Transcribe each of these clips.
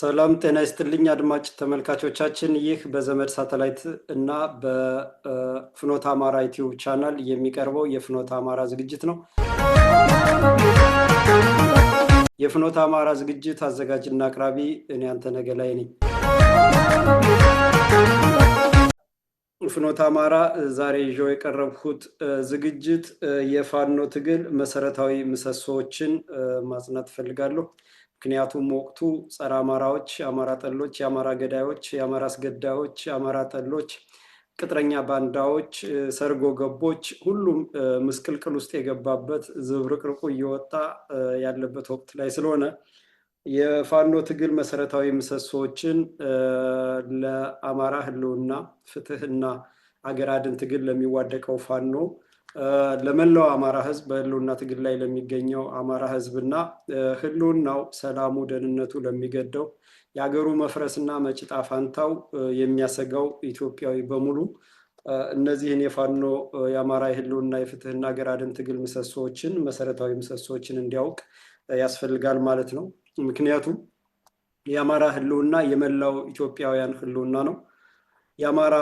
ሰላም ጤና ይስጥልኝ አድማጭ ተመልካቾቻችን፣ ይህ በዘመድ ሳተላይት እና በፍኖተ አማራ ዩቲዩብ ቻናል የሚቀርበው የፍኖተ አማራ ዝግጅት ነው። የፍኖተ አማራ ዝግጅት አዘጋጅና አቅራቢ እኔ አንተነህ ገላይ ነኝ። ፍኖተ አማራ ዛሬ ይዤው የቀረብኩት ዝግጅት የፋኖ ትግል መሰረታዊ ምሰሶዎችን ማጽናት እፈልጋለሁ። ምክንያቱም ወቅቱ ጸረ አማራዎች፣ የአማራ ጠሎች፣ የአማራ ገዳዮች፣ የአማራ አስገዳዮች፣ የአማራ ጠሎች፣ ቅጥረኛ ባንዳዎች፣ ሰርጎ ገቦች ሁሉም ምስቅልቅል ውስጥ የገባበት ዝብርቅርቁ እየወጣ ያለበት ወቅት ላይ ስለሆነ የፋኖ ትግል መሰረታዊ ምሰሶዎችን ለአማራ ህልውና ፍትህና አገር አድን ትግል ለሚዋደቀው ፋኖ ለመላው አማራ ህዝብ በህልውና ትግል ላይ ለሚገኘው አማራ ህዝብና ህልውናው ሰላሙ ደህንነቱ ለሚገደው የአገሩ መፍረስና መጪ ዕጣ ፈንታው የሚያሰጋው ኢትዮጵያዊ በሙሉ እነዚህን የፋኖ የአማራ ህልውና የፍትህና አገር አድን ትግል ምሰሶዎችን መሰረታዊ ምሰሶዎችን እንዲያውቅ ያስፈልጋል ማለት ነው። ምክንያቱም የአማራ ህልውና የመላው ኢትዮጵያውያን ህልውና ነው። የአማራ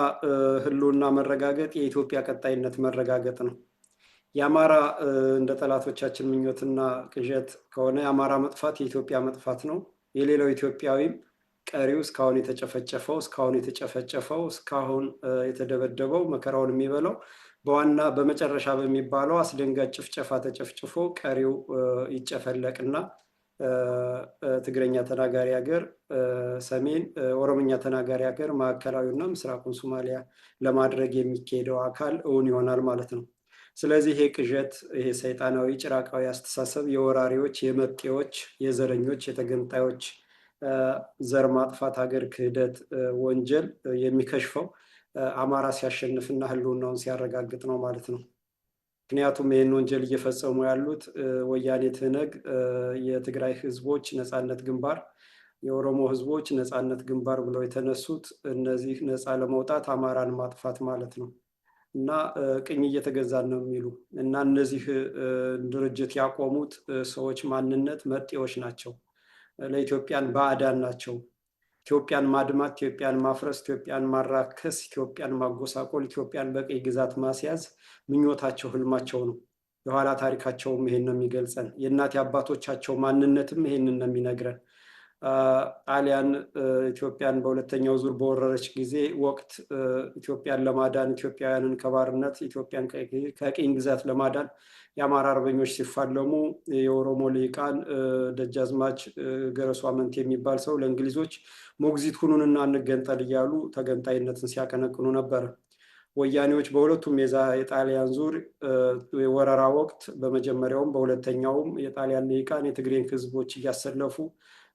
ህልውና መረጋገጥ የኢትዮጵያ ቀጣይነት መረጋገጥ ነው። የአማራ እንደ ጠላቶቻችን ምኞትና ቅዠት ከሆነ የአማራ መጥፋት የኢትዮጵያ መጥፋት ነው። የሌላው ኢትዮጵያዊም ቀሪው እስካሁን የተጨፈጨፈው እስካሁን የተደበደበው መከራውን የሚበላው በዋና በመጨረሻ በሚባለው አስደንጋጭ ጭፍጨፋ ተጨፍጭፎ ቀሪው ይጨፈለቅና ትግረኛ ተናጋሪ ሀገር ሰሜን፣ ኦሮምኛ ተናጋሪ ሀገር ማዕከላዊና ምስራቁን ሶማሊያ ለማድረግ የሚካሄደው አካል እውን ይሆናል ማለት ነው። ስለዚህ ይሄ ቅዠት፣ ይሄ ሰይጣናዊ ጭራቃዊ አስተሳሰብ የወራሪዎች፣ የመጤዎች፣ የዘረኞች፣ የተገንጣዮች ዘር ማጥፋት ሀገር ክህደት ወንጀል የሚከሽፈው አማራ ሲያሸንፍና ህልውናውን ሲያረጋግጥ ነው ማለት ነው። ምክንያቱም ይህን ወንጀል እየፈጸሙ ያሉት ወያኔ ትህነግ፣ የትግራይ ህዝቦች ነፃነት ግንባር፣ የኦሮሞ ህዝቦች ነፃነት ግንባር ብለው የተነሱት እነዚህ ነፃ ለመውጣት አማራን ማጥፋት ማለት ነው እና ቅኝ እየተገዛን ነው የሚሉ እና እነዚህ ድርጅት ያቆሙት ሰዎች ማንነት መጤዎች ናቸው። ለኢትዮጵያን ባዕዳን ናቸው። ኢትዮጵያን ማድማት፣ ኢትዮጵያን ማፍረስ፣ ኢትዮጵያን ማራከስ፣ ኢትዮጵያን ማጎሳቆል፣ ኢትዮጵያን በቀይ ግዛት ማስያዝ ምኞታቸው፣ ህልማቸው ነው። የኋላ ታሪካቸውም ይሄን ነው የሚገልጸን። የእናት አባቶቻቸው ማንነትም ይሄንን ነው የሚነግረን። ጣሊያን ኢትዮጵያን በሁለተኛው ዙር በወረረች ጊዜ ወቅት ኢትዮጵያን ለማዳን ኢትዮጵያውያንን ከባርነት ኢትዮጵያን ከቅኝ ግዛት ለማዳን የአማራ አርበኞች ሲፋለሙ የኦሮሞ ልሂቃን ደጃዝማች ገረሱ አመንቴ የሚባል ሰው ለእንግሊዞች ሞግዚት ሁኑንና እንገንጠል እያሉ ተገንጣይነትን ሲያቀነቅኑ ነበር። ወያኔዎች በሁለቱም የጣሊያን ዙር ወረራ ወቅት በመጀመሪያውም በሁለተኛውም የጣሊያን ልሂቃን የትግሬን ህዝቦች እያሰለፉ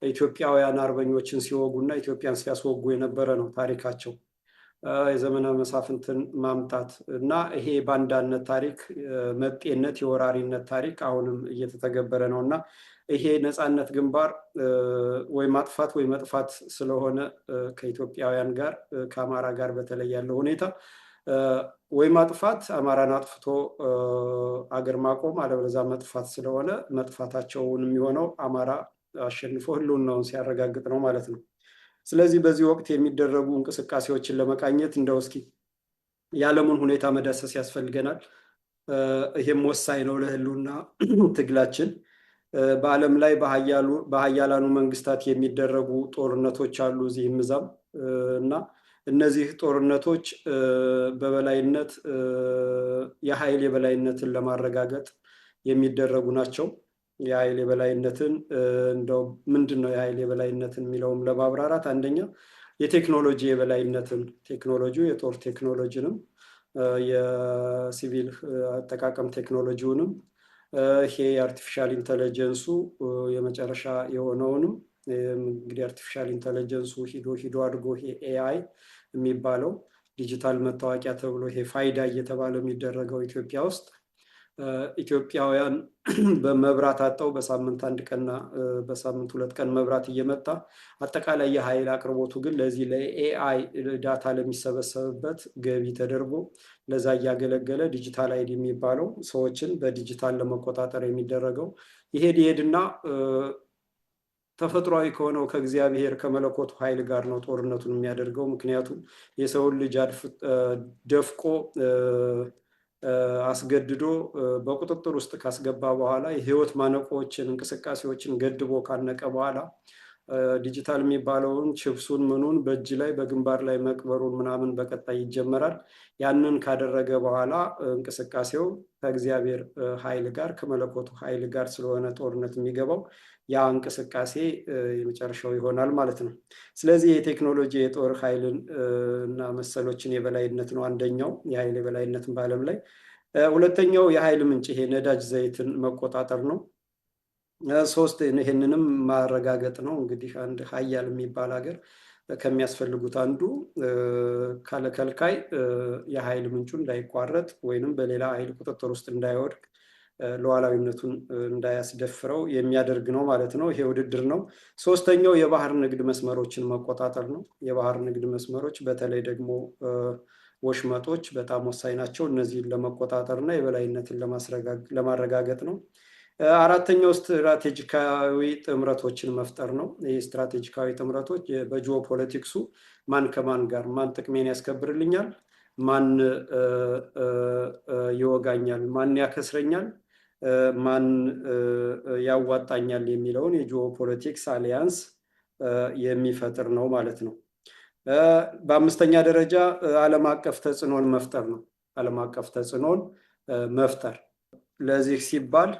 ኢትዮጵያውያን አርበኞችን ሲወጉና ኢትዮጵያን ሲያስወጉ የነበረ ነው ታሪካቸው። የዘመነ መሳፍንትን ማምጣት እና ይሄ ባንዳነት ታሪክ፣ መጤነት፣ የወራሪነት ታሪክ አሁንም እየተተገበረ ነው እና ይሄ ነፃነት ግንባር ወይ ማጥፋት ወይ መጥፋት ስለሆነ ከኢትዮጵያውያን ጋር ከአማራ ጋር በተለይ ያለው ሁኔታ ወይ ማጥፋት አማራን አጥፍቶ አገር ማቆም አለበለዚያ መጥፋት ስለሆነ መጥፋታቸውን የሚሆነው አማራ አሸንፎ ህልውናውን ሲያረጋግጥ ነው ማለት ነው። ስለዚህ በዚህ ወቅት የሚደረጉ እንቅስቃሴዎችን ለመቃኘት እንደው እስኪ የዓለሙን ሁኔታ መዳሰስ ያስፈልገናል። ይሄም ወሳኝ ነው ለህልውና ትግላችን። በዓለም ላይ በሀያላኑ መንግስታት የሚደረጉ ጦርነቶች አሉ እዚህም እዛም እና እነዚህ ጦርነቶች በበላይነት የኃይል የበላይነትን ለማረጋገጥ የሚደረጉ ናቸው። የኃይል የበላይነትን እንደው ምንድን ነው የኃይል የበላይነትን የሚለውም ለማብራራት አንደኛ የቴክኖሎጂ የበላይነትን፣ ቴክኖሎጂ የጦር ቴክኖሎጂንም የሲቪል አጠቃቀም ቴክኖሎጂውንም ይሄ የአርቲፊሻል ኢንተለጀንሱ የመጨረሻ የሆነውንም እንግዲህ አርቲፊሻል ኢንተለጀንሱ ሂዶ አድርጎ ይሄ ኤአይ የሚባለው ዲጂታል መታወቂያ ተብሎ ይሄ ፋይዳ እየተባለ የሚደረገው ኢትዮጵያ ውስጥ ኢትዮጵያውያን በመብራት አጣው በሳምንት አንድ ቀንና በሳምንት ሁለት ቀን መብራት እየመጣ አጠቃላይ የኃይል አቅርቦቱ ግን ለዚህ ለኤአይ ዳታ ለሚሰበሰብበት ገቢ ተደርጎ ለዛ እያገለገለ ዲጂታል አይዲ የሚባለው ሰዎችን በዲጂታል ለመቆጣጠር የሚደረገው ይሄድና ተፈጥሯዊ ከሆነው ከእግዚአብሔር ከመለኮቱ ኃይል ጋር ነው ጦርነቱን የሚያደርገው። ምክንያቱም የሰውን ልጅ ደፍቆ አስገድዶ በቁጥጥር ውስጥ ካስገባ በኋላ የህይወት ማነቆዎችን እንቅስቃሴዎችን ገድቦ ካነቀ በኋላ ዲጂታል የሚባለውን ችፕሱን ምኑን በእጅ ላይ በግንባር ላይ መቅበሩን ምናምን በቀጣይ ይጀመራል። ያንን ካደረገ በኋላ እንቅስቃሴው ከእግዚአብሔር ኃይል ጋር ከመለኮቱ ኃይል ጋር ስለሆነ ጦርነት የሚገባው ያ እንቅስቃሴ የመጨረሻው ይሆናል ማለት ነው። ስለዚህ የቴክኖሎጂ የጦር ኃይልን እና መሰሎችን የበላይነት ነው አንደኛው የኃይል የበላይነትን በዓለም ላይ። ሁለተኛው የኃይል ምንጭ ይሄ ነዳጅ ዘይትን መቆጣጠር ነው። ሶስት ይሄንንም ማረጋገጥ ነው። እንግዲህ አንድ ሀያል የሚባል ሀገር ከሚያስፈልጉት አንዱ ካለከልካይ የኃይል ምንጩ እንዳይቋረጥ ወይንም በሌላ ኃይል ቁጥጥር ውስጥ እንዳይወድቅ ሉዓላዊነቱን እንዳያስደፍረው የሚያደርግ ነው ማለት ነው። ይሄ ውድድር ነው። ሶስተኛው የባህር ንግድ መስመሮችን መቆጣጠር ነው። የባህር ንግድ መስመሮች በተለይ ደግሞ ወሽመጦች በጣም ወሳኝ ናቸው። እነዚህን ለመቆጣጠር እና የበላይነትን ለማረጋገጥ ነው። አራተኛው ስትራቴጂካዊ ጥምረቶችን መፍጠር ነው። ይህ ስትራቴጂካዊ ጥምረቶች በጂኦፖለቲክሱ ማን ከማን ጋር ማን ጥቅሜን ያስከብርልኛል፣ ማን ይወጋኛል፣ ማን ያከስረኛል፣ ማን ያዋጣኛል የሚለውን የጂኦፖለቲክስ አሊያንስ የሚፈጥር ነው ማለት ነው። በአምስተኛ ደረጃ ዓለም አቀፍ ተጽዕኖን መፍጠር ነው። ዓለም አቀፍ ተጽዕኖን መፍጠር ለዚህ ሲባል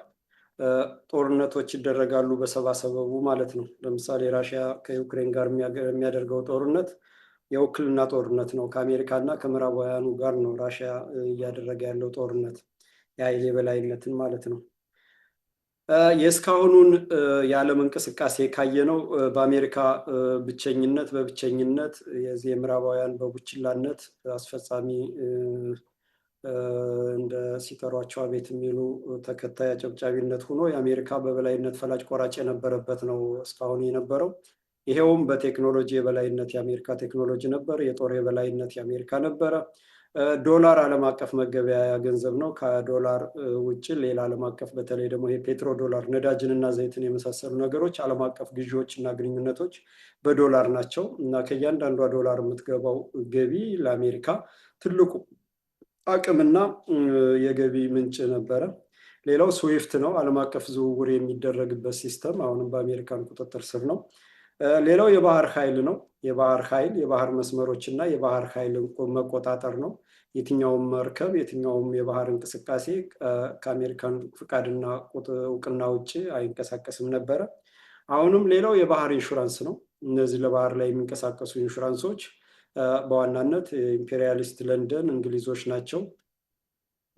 ጦርነቶች ይደረጋሉ በሰባሰበቡ ማለት ነው። ለምሳሌ ራሽያ ከዩክሬን ጋር የሚያደርገው ጦርነት የውክልና ጦርነት ነው። ከአሜሪካ እና ከምዕራባውያኑ ጋር ነው ራሽያ እያደረገ ያለው ጦርነት የኃይል የበላይነትን ማለት ነው። የእስካሁኑን የዓለም እንቅስቃሴ ካየነው በአሜሪካ በብቸኝነት የዚህ የምዕራባውያን በቡችላነት አስፈጻሚ እንደ ሲጠሯቸው አቤት የሚሉ ተከታይ አጨብጫቢነት ሆኖ የአሜሪካ በበላይነት ፈላጭ ቆራጭ የነበረበት ነው እስካሁን የነበረው። ይሄውም በቴክኖሎጂ የበላይነት የአሜሪካ ቴክኖሎጂ ነበር። የጦር የበላይነት የአሜሪካ ነበረ። ዶላር ዓለም አቀፍ መገበያያ ገንዘብ ነው። ከዶላር ውጭ ሌላ ዓለም አቀፍ በተለይ ደግሞ የፔትሮ ዶላር ነዳጅንና ዘይትን የመሳሰሉ ነገሮች ዓለም አቀፍ ግዢዎች እና ግንኙነቶች በዶላር ናቸው እና ከእያንዳንዷ ዶላር የምትገባው ገቢ ለአሜሪካ ትልቁ አቅምና የገቢ ምንጭ ነበረ። ሌላው ስዊፍት ነው፣ ዓለም አቀፍ ዝውውር የሚደረግበት ሲስተም አሁንም በአሜሪካን ቁጥጥር ስር ነው። ሌላው የባህር ኃይል ነው። የባህር ኃይል የባህር መስመሮች እና የባህር ኃይል መቆጣጠር ነው። የትኛውም መርከብ የትኛውም የባህር እንቅስቃሴ ከአሜሪካን ፍቃድና እውቅና ውጭ አይንቀሳቀስም ነበረ። አሁንም ሌላው የባህር ኢንሹራንስ ነው። እነዚህ ለባህር ላይ የሚንቀሳቀሱ ኢንሹራንሶች በዋናነት ኢምፔሪያሊስት ለንደን እንግሊዞች ናቸው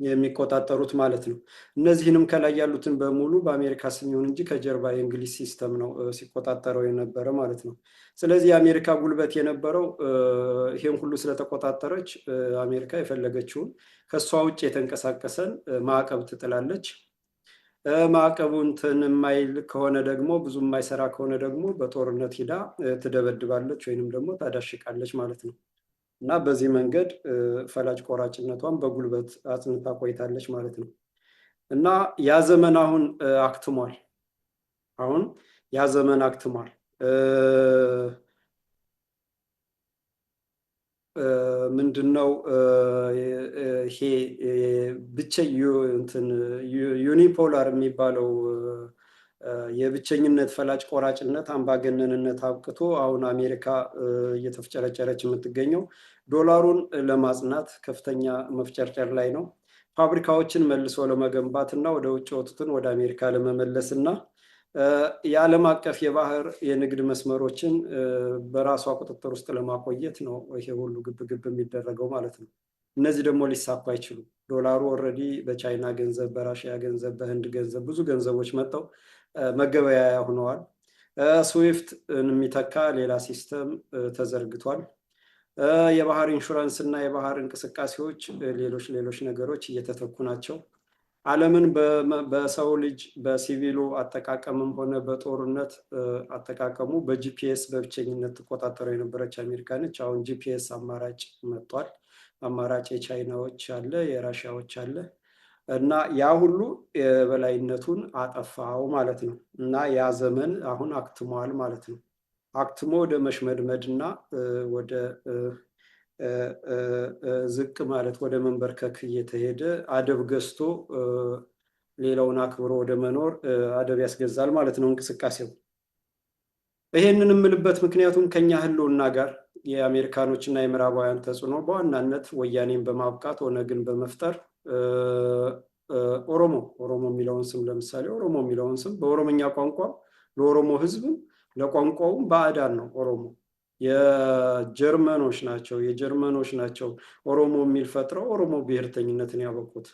የሚቆጣጠሩት ማለት ነው። እነዚህንም ከላይ ያሉትን በሙሉ በአሜሪካ ስም ይሁን እንጂ ከጀርባ የእንግሊዝ ሲስተም ነው ሲቆጣጠረው የነበረ ማለት ነው። ስለዚህ የአሜሪካ ጉልበት የነበረው ይሄን ሁሉ ስለተቆጣጠረች አሜሪካ የፈለገችውን ከእሷ ውጭ የተንቀሳቀሰን ማዕቀብ ትጥላለች። ማዕቀቡ እንትን የማይል ከሆነ ደግሞ ብዙ የማይሰራ ከሆነ ደግሞ በጦርነት ሂዳ ትደበድባለች ወይንም ደግሞ ታዳሽቃለች ማለት ነው። እና በዚህ መንገድ ፈላጭ ቆራጭነቷን በጉልበት አጽንታ ቆይታለች ማለት ነው። እና ያ ዘመን አሁን አክትሟል። ያ ዘመን አክትሟል። ምንድነው ይሄ ዩኒፖላር የሚባለው የብቸኝነት ፈላጭ ቆራጭነት አምባገነንነት አብቅቶ አሁን አሜሪካ እየተፍጨረጨረች የምትገኘው ዶላሩን ለማጽናት ከፍተኛ መፍጨርጨር ላይ ነው። ፋብሪካዎችን መልሶ ለመገንባት እና ወደ ውጭ ወጡትን ወደ አሜሪካ ለመመለስ እና የዓለም አቀፍ የባህር የንግድ መስመሮችን በራሷ ቁጥጥር ውስጥ ለማቆየት ነው ይሄ ሁሉ ግብግብ የሚደረገው ማለት ነው። እነዚህ ደግሞ ሊሳኩ አይችሉም። ዶላሩ ኦልሬዲ በቻይና ገንዘብ፣ በራሽያ ገንዘብ፣ በህንድ ገንዘብ ብዙ ገንዘቦች መጥተው መገበያያ ሆነዋል። ስዊፍት የሚተካ ሌላ ሲስተም ተዘርግቷል። የባህር ኢንሹራንስ እና የባህር እንቅስቃሴዎች ሌሎች ነገሮች እየተተኩ ናቸው። ዓለምን በሰው ልጅ በሲቪሉ አጠቃቀምም ሆነ በጦርነት አጠቃቀሙ በጂፒኤስ በብቸኝነት ተቆጣጠረው የነበረች አሜሪካ ነች። አሁን ጂፒኤስ አማራጭ መጥቷል። አማራጭ የቻይናዎች አለ፣ የራሽያዎች አለ። እና ያ ሁሉ የበላይነቱን አጠፋው ማለት ነው። እና ያ ዘመን አሁን አክትሟል ማለት ነው። አክትሞ ወደ መሽመድመድ እና ወደ ዝቅ ማለት ወደ መንበርከክ እየተሄደ አደብ ገዝቶ ሌላውን አክብሮ ወደ መኖር አደብ ያስገዛል ማለት ነው እንቅስቃሴው። ይሄንን የምልበት ምክንያቱም ከኛ ህልውና ጋር የአሜሪካኖች እና የምዕራባውያን ተጽዕኖ በዋናነት ወያኔን በማብቃት ኦነግን በመፍጠር ኦሮሞ የሚለውን ስም ለምሳሌ ኦሮሞ የሚለውን ስም በኦሮምኛ ቋንቋ ለኦሮሞ ህዝብም ለቋንቋውም ባዕዳን ነው። ኦሮሞ የጀርመኖች ናቸው ኦሮሞ የሚል ፈጥረው ኦሮሞ ብሔርተኝነትን ያበቁት።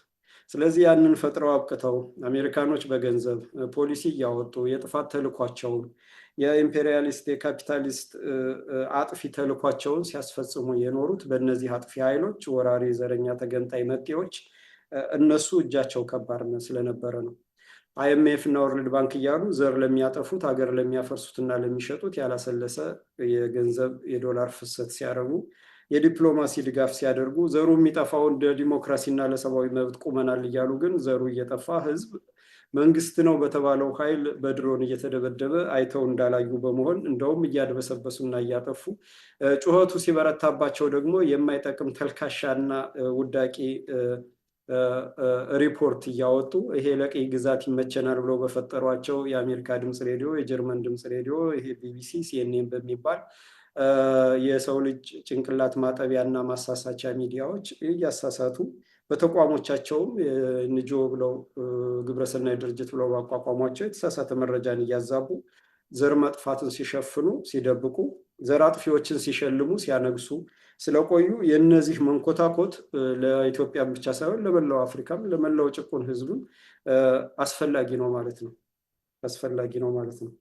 ስለዚህ ያንን ፈጥረው አብቅተው አሜሪካኖች በገንዘብ ፖሊሲ እያወጡ የጥፋት ተልኳቸውን የኢምፔሪያሊስት የካፒታሊስት አጥፊ ተልኳቸውን ሲያስፈጽሙ የኖሩት በእነዚህ አጥፊ ኃይሎች ወራሪ፣ ዘረኛ፣ ተገንጣይ መጤዎች እነሱ እጃቸው ከባድ ስለነበረ ነው። አይኤምኤፍ እና ወርልድ ባንክ እያሉ ዘር ለሚያጠፉት ሀገር ለሚያፈርሱትና ለሚሸጡት ያላሰለሰ የገንዘብ የዶላር ፍሰት ሲያደርጉ የዲፕሎማሲ ድጋፍ ሲያደርጉ ዘሩ የሚጠፋው እንደ ዲሞክራሲና ለሰብአዊ መብት ቁመናል እያሉ ግን ዘሩ እየጠፋ ህዝብ መንግስት ነው በተባለው ኃይል በድሮን እየተደበደበ አይተው እንዳላዩ በመሆን እንደውም እያድበሰበሱና እያጠፉ ጩኸቱ ሲበረታባቸው ደግሞ የማይጠቅም ተልካሻና ውዳቂ ሪፖርት እያወጡ ይሄ ለቀይ ግዛት ይመቸናል ብለው በፈጠሯቸው የአሜሪካ ድምፅ ሬዲዮ፣ የጀርመን ድምፅ ሬዲዮ፣ ይሄ ቢቢሲ፣ ሲኤንኤን በሚባል የሰው ልጅ ጭንቅላት ማጠቢያና ማሳሳቻ ሚዲያዎች እያሳሳቱ በተቋሞቻቸውም ንጆ ብለው ግብረሰናይ ድርጅት ብለው ባቋቋሟቸው የተሳሳተ መረጃን እያዛቡ ዘር መጥፋትን ሲሸፍኑ ሲደብቁ፣ ዘር አጥፊዎችን ሲሸልሙ ሲያነግሱ ስለቆዩ የእነዚህ መንኮታኮት ለኢትዮጵያም ብቻ ሳይሆን ለመላው አፍሪካም ለመላው ጭቁን ህዝብም አስፈላጊ ነው ማለት ነው።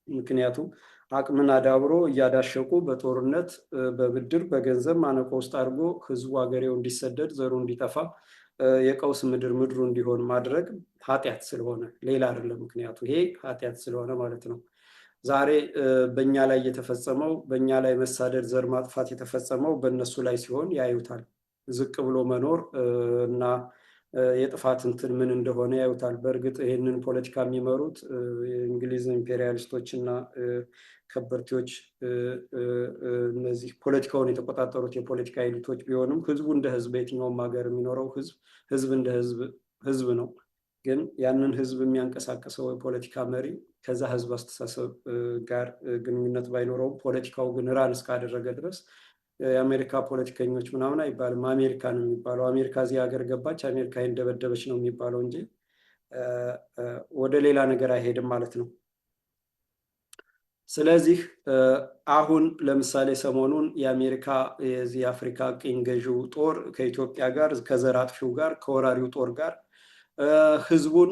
ምክንያቱም አቅምን አዳብሮ እያዳሸቁ በጦርነት በብድር በገንዘብ ማነቆ ውስጥ አድርጎ ህዝቡ ሀገሬው እንዲሰደድ ዘሩ እንዲጠፋ የቀውስ ምድሩ እንዲሆን ማድረግ ኃጢአት ስለሆነ ሌላ አይደለም። ምክንያቱ ይሄ ኃጢአት ስለሆነ ማለት ነው። ዛሬ በእኛ ላይ የተፈጸመው በእኛ ላይ መሳደድ፣ ዘር ማጥፋት የተፈጸመው በእነሱ ላይ ሲሆን ያዩታል። ዝቅ ብሎ መኖር እና የጥፋት እንትን ምን እንደሆነ ያዩታል። በእርግጥ ይህንን ፖለቲካ የሚመሩት የእንግሊዝ ኢምፔሪያሊስቶች እና ከበርቴዎች እነዚህ ፖለቲካውን የተቆጣጠሩት የፖለቲካ ኤሊቶች ቢሆንም ህዝቡ እንደ ህዝብ በየትኛውም ሀገር የሚኖረው ህዝብ እንደ ህዝብ ነው። ግን ያንን ህዝብ የሚያንቀሳቅሰው የፖለቲካ መሪ ከዛ ህዝብ አስተሳሰብ ጋር ግንኙነት ባይኖረውም ፖለቲካው ግን ራን እስካደረገ ድረስ የአሜሪካ ፖለቲከኞች ምናምን አይባልም። አሜሪካ ነው የሚባለው። አሜሪካ እዚህ ሀገር ገባች፣ አሜሪካ እንደበደበች ነው የሚባለው እንጂ ወደ ሌላ ነገር አይሄድም ማለት ነው። ስለዚህ አሁን ለምሳሌ ሰሞኑን የአሜሪካ የዚህ የአፍሪካ ቅኝ ገዢው ጦር ከኢትዮጵያ ጋር ከዘር አጥፊው ጋር ከወራሪው ጦር ጋር ህዝቡን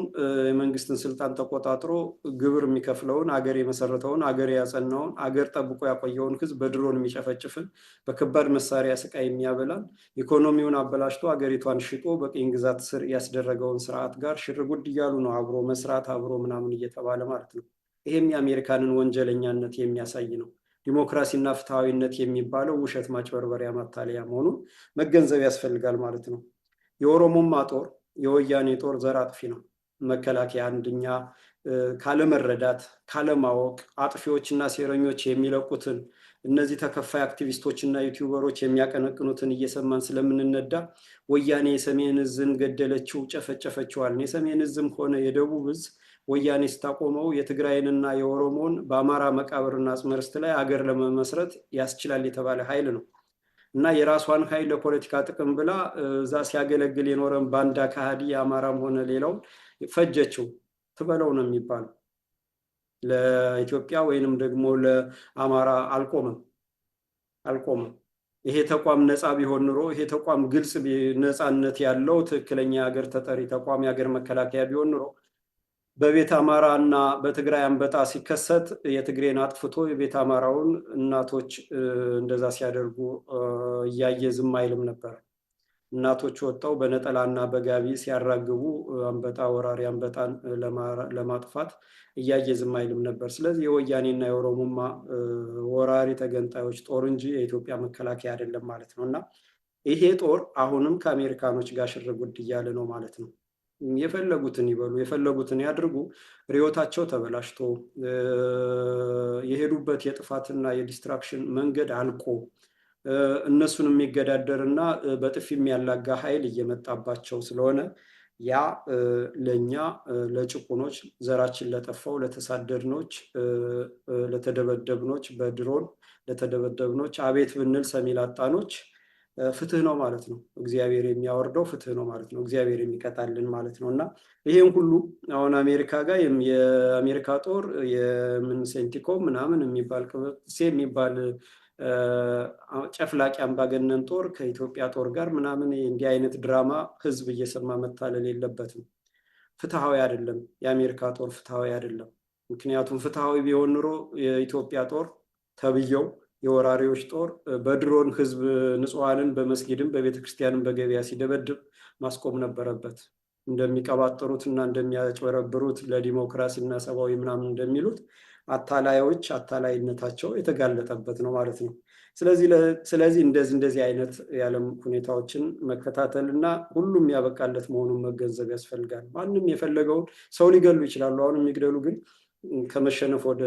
የመንግስትን ስልጣን ተቆጣጥሮ ግብር የሚከፍለውን አገር የመሰረተውን አገር ያጸናውን አገር ጠብቆ ያቆየውን ህዝብ በድሮን የሚጨፈጭፍን በከባድ መሳሪያ ስቃይ የሚያበላን ኢኮኖሚውን አበላሽቶ አገሪቷን ሽጦ በቅኝ ግዛት ስር ያስደረገውን ስርዓት ጋር ሽርጉድ እያሉ ነው አብሮ መስራት አብሮ ምናምን እየተባለ ማለት ነው። ይሄም የአሜሪካንን ወንጀለኛነት የሚያሳይ ነው። ዲሞክራሲና ፍትሐዊነት የሚባለው ውሸት፣ ማጭበርበሪያ፣ ማታለያ መሆኑን መገንዘብ ያስፈልጋል ማለት ነው። የኦሮሞማ ጦር የወያኔ ጦር ዘር አጥፊ ነው። መከላከያ አንደኛ ካለመረዳት ካለማወቅ አጥፊዎችና ሴረኞች የሚለቁትን እነዚህ ተከፋይ አክቲቪስቶችና ዩቲዩበሮች የሚያቀነቅኑትን እየሰማን ስለምንነዳ ወያኔ የሰሜን ዕዝን ገደለችው ጨፈጨፈችዋል። የሰሜን ዕዝም ሆነ የደቡብ ዕዝ ወያኔ ስታቆመው የትግራይንና የኦሮሞን በአማራ መቃብርና አጽመ ርስት ላይ አገር ለመመስረት ያስችላል የተባለ ኃይል ነው እና የራሷን ኃይል ለፖለቲካ ጥቅም ብላ እዛ ሲያገለግል የኖረን ባንዳ ከሃዲ የአማራም ሆነ ሌላው ፈጀችው ትበለው ነው የሚባለው። ለኢትዮጵያ ወይንም ደግሞ ለአማራ አልቆመም። ይሄ ተቋም ነፃ ቢሆን ኑሮ ይሄ ተቋም ግልጽ ነፃነት ያለው ትክክለኛ የሀገር ተጠሪ ተቋም የሀገር መከላከያ ቢሆን ኑሮ በቤት አማራ እና በትግራይ አንበጣ ሲከሰት የትግሬን አጥፍቶ የቤት አማራውን እናቶች እንደዛ ሲያደርጉ እያየ ዝም አይልም ነበር። እናቶች ወጣው በነጠላና በጋቢ ሲያራግቡ አንበጣ ወራሪ አንበጣን ለማጥፋት እያየ ዝም አይልም ነበር። ስለዚህ የወያኔና የኦሮሞማ ወራሪ ተገንጣዮች ጦር እንጂ የኢትዮጵያ መከላከያ አይደለም ማለት ነው እና ይሄ ጦር አሁንም ከአሜሪካኖች ጋር ሽርጉድ እያለ ነው ማለት ነው። የፈለጉትን ይበሉ፣ የፈለጉትን ያድርጉ፣ ርዕዮታቸው ተበላሽቶ የሄዱበት የጥፋትና የዲስትራክሽን መንገድ አልቆ እነሱን የሚገዳደርና በጥፊ የሚያላጋ ኃይል እየመጣባቸው ስለሆነ ያ ለኛ ለጭቁኖች፣ ዘራችን ለጠፋው፣ ለተሳደድኖች፣ ለተደበደብኖች፣ በድሮን ለተደበደብኖች አቤት ብንል ሰሚ ላጣኖች ፍትህ ነው ማለት ነው። እግዚአብሔር የሚያወርደው ፍትህ ነው ማለት ነው። እግዚአብሔር የሚቀጣልን ማለት ነው። እና ይሄን ሁሉ አሁን አሜሪካ ጋር የአሜሪካ ጦር የምን ሴንቲኮም ምናምን የሚባል የሚባል ጨፍላቂ አምባገነን ጦር ከኢትዮጵያ ጦር ጋር ምናምን እንዲህ አይነት ድራማ ህዝብ እየሰማ መታለል የለበትም። ፍትሃዊ አይደለም። የአሜሪካ ጦር ፍትሃዊ አይደለም። ምክንያቱም ፍትሃዊ ቢሆን ኑሮ የኢትዮጵያ ጦር ተብየው የወራሪዎች ጦር በድሮን ህዝብ ንጹሐንን በመስጊድም በቤተክርስቲያንም በገበያ ሲደበድብ ማስቆም ነበረበት። እንደሚቀባጠሩት እና እንደሚያጭበረብሩት ለዲሞክራሲ እና ሰብአዊ ምናምን እንደሚሉት አታላዮች አታላይነታቸው የተጋለጠበት ነው ማለት ነው። ስለዚህ እንደዚህ አይነት የዓለም ሁኔታዎችን መከታተል እና ሁሉም ያበቃለት መሆኑን መገንዘብ ያስፈልጋል። ማንም የፈለገውን ሰው ሊገሉ ይችላሉ። አሁን የሚግደሉ ግን ከመሸነፍ ወደ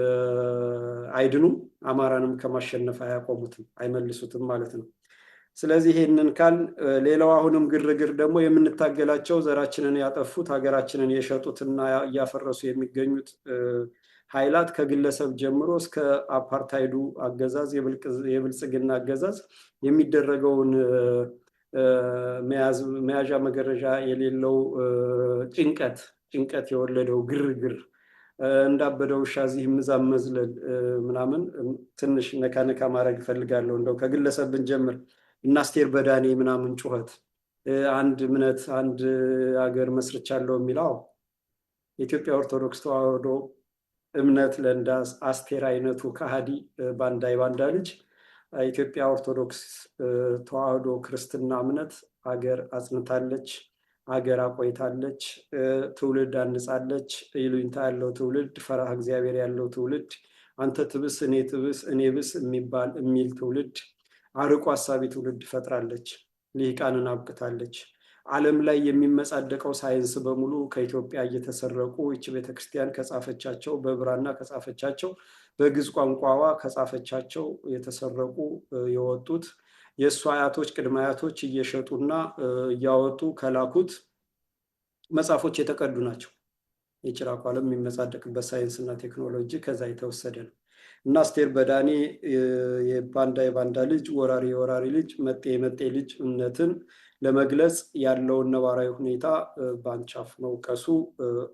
አይድኑም። አማራንም ከማሸነፍ አያቆሙትም፣ አይመልሱትም ማለት ነው። ስለዚህ ይሄንን ካል ሌላው አሁንም ግርግር ደግሞ የምንታገላቸው ዘራችንን ያጠፉት ሀገራችንን የሸጡትና እያፈረሱ የሚገኙት ኃይላት ከግለሰብ ጀምሮ እስከ አፓርታይዱ አገዛዝ የብልጽግና አገዛዝ የሚደረገውን መያዣ መገረዣ የሌለው ጭንቀት የወለደው ግርግር እንዳበደው ውሻ እዚህ ምዛም መዝለል ምናምን ትንሽ ነካ ማድረግ እፈልጋለሁ። እንደው ከግለሰብ ብንጀምር እና አስቴር በዳኔ ምናምን ጩኸት አንድ እምነት አንድ ሀገር መስርቻለሁ የሚለው የኢትዮጵያ ኦርቶዶክስ ተዋህዶ እምነት ለእንደ አስቴር አይነቱ ከሃዲ ባንዳ ልጅ ኢትዮጵያ ኦርቶዶክስ ተዋህዶ ክርስትና እምነት ሀገር አጽንታለች፣ ሀገር አቆይታለች፣ ትውልድ አንጻለች። ይሉኝታ ያለው ትውልድ፣ ፈራህ እግዚአብሔር ያለው ትውልድ፣ አንተ ትብስ እኔ ትብስ እኔ ብስ የሚል ትውልድ፣ አርቆ አሳቢ ትውልድ ፈጥራለች። ልሂቃንን አብቅታለች። ዓለም ላይ የሚመጻደቀው ሳይንስ በሙሉ ከኢትዮጵያ እየተሰረቁ ይህች ቤተክርስቲያን ከጻፈቻቸው በብራና ከጻፈቻቸው በግዕዝ ቋንቋዋ ከጻፈቻቸው የተሰረቁ የወጡት የእሱ አያቶች ቅድመ አያቶች እየሸጡና እያወጡ ከላኩት መጽሐፎች የተቀዱ ናቸው። የጭራቁ ዓለም የሚመጻደቅበት ሳይንስና ቴክኖሎጂ ከዛ የተወሰደ ነው። እና አስቴር በዳኔ የባንዳ ልጅ፣ የወራሪ ልጅ፣ የመጤ ልጅ እምነትን ለመግለጽ ያለውን ነባራዊ ሁኔታ በአንቻፍ መውቀሱ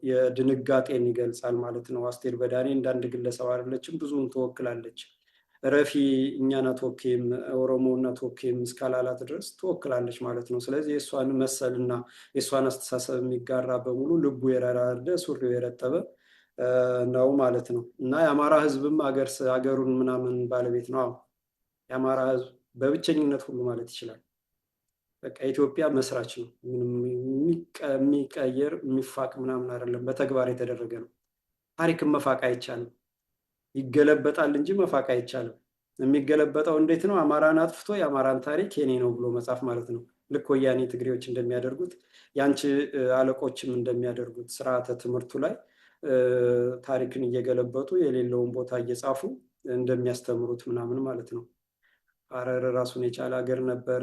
የድንጋጤን ይገልጻል ማለት ነው። አስቴር በዳኔ እንዳንድ ግለሰብ አይደለችም፣ ብዙውን ትወክላለች። ረፊ እኛን አትወክም፣ ኦሮሞን አትወክም እስካላላት ድረስ ትወክላለች ማለት ነው። ስለዚህ የእሷን መሰልና የእሷን አስተሳሰብ የሚጋራ በሙሉ ልቡ የራራደ ሱሪው የረጠበ ነው ማለት ነው። እና የአማራ ህዝብም ሀገሩን ምናምን ባለቤት ነው። የአማራ ህዝብ በብቸኝነት ሁሉ ማለት ይችላል። በቃ ኢትዮጵያ መስራች ነው። የሚቀየር የሚፋቅ ምናምን አይደለም፣ በተግባር የተደረገ ነው። ታሪክን መፋቅ አይቻልም። ይገለበጣል እንጂ መፋቅ አይቻልም። የሚገለበጠው እንዴት ነው? አማራን አጥፍቶ የአማራን ታሪክ የኔ ነው ብሎ መጻፍ ማለት ነው። ልክ ወያኔ ትግሬዎች እንደሚያደርጉት፣ ያንቺ አለቆችም እንደሚያደርጉት ስርዓተ ትምህርቱ ላይ ታሪክን እየገለበጡ የሌለውን ቦታ እየጻፉ እንደሚያስተምሩት ምናምን ማለት ነው። ሐረር ራሱን የቻለ ሀገር ነበረ።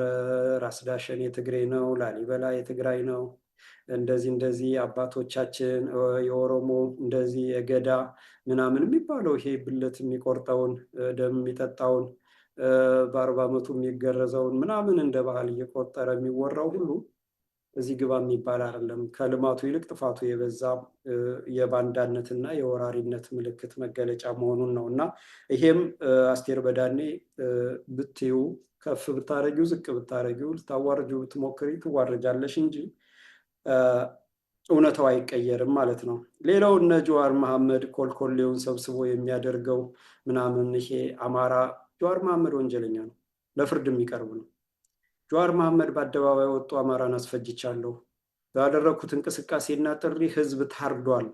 ራስ ዳሸን የትግሬ ነው፣ ላሊበላ የትግራይ ነው። እንደዚህ አባቶቻችን የኦሮሞ እንደዚህ የገዳ ምናምን የሚባለው ይሄ ብልት የሚቆርጠውን ደም የሚጠጣውን በ40 ዓመቱ የሚገረዘውን ምናምን እንደ ባህል እየቆጠረ የሚወራው ሁሉ እዚህ ግባ የሚባል አይደለም። ከልማቱ ይልቅ ጥፋቱ የበዛ የባንዳነትና የወራሪነት ምልክት መገለጫ መሆኑን ነው። እና ይሄም አስቴር በዳኔ ብትዩ ከፍ ብታረጊው ዝቅ ብታረጊው ልታዋርጂው ብትሞክሪ ትዋረጃለሽ እንጂ እውነታው አይቀየርም ማለት ነው። ሌላው እነ ጀዋር መሐመድ ኮልኮሌውን ሰብስቦ የሚያደርገው ምናምን ይሄ አማራ ጀዋር መሐመድ ወንጀለኛ ነው፣ ለፍርድ የሚቀርብ ነው። ጀዋር መሐመድ በአደባባይ ወጡ አማራን አስፈጅቻለሁ ባደረኩት እንቅስቃሴና ጥሪ ህዝብ ታርዷል፣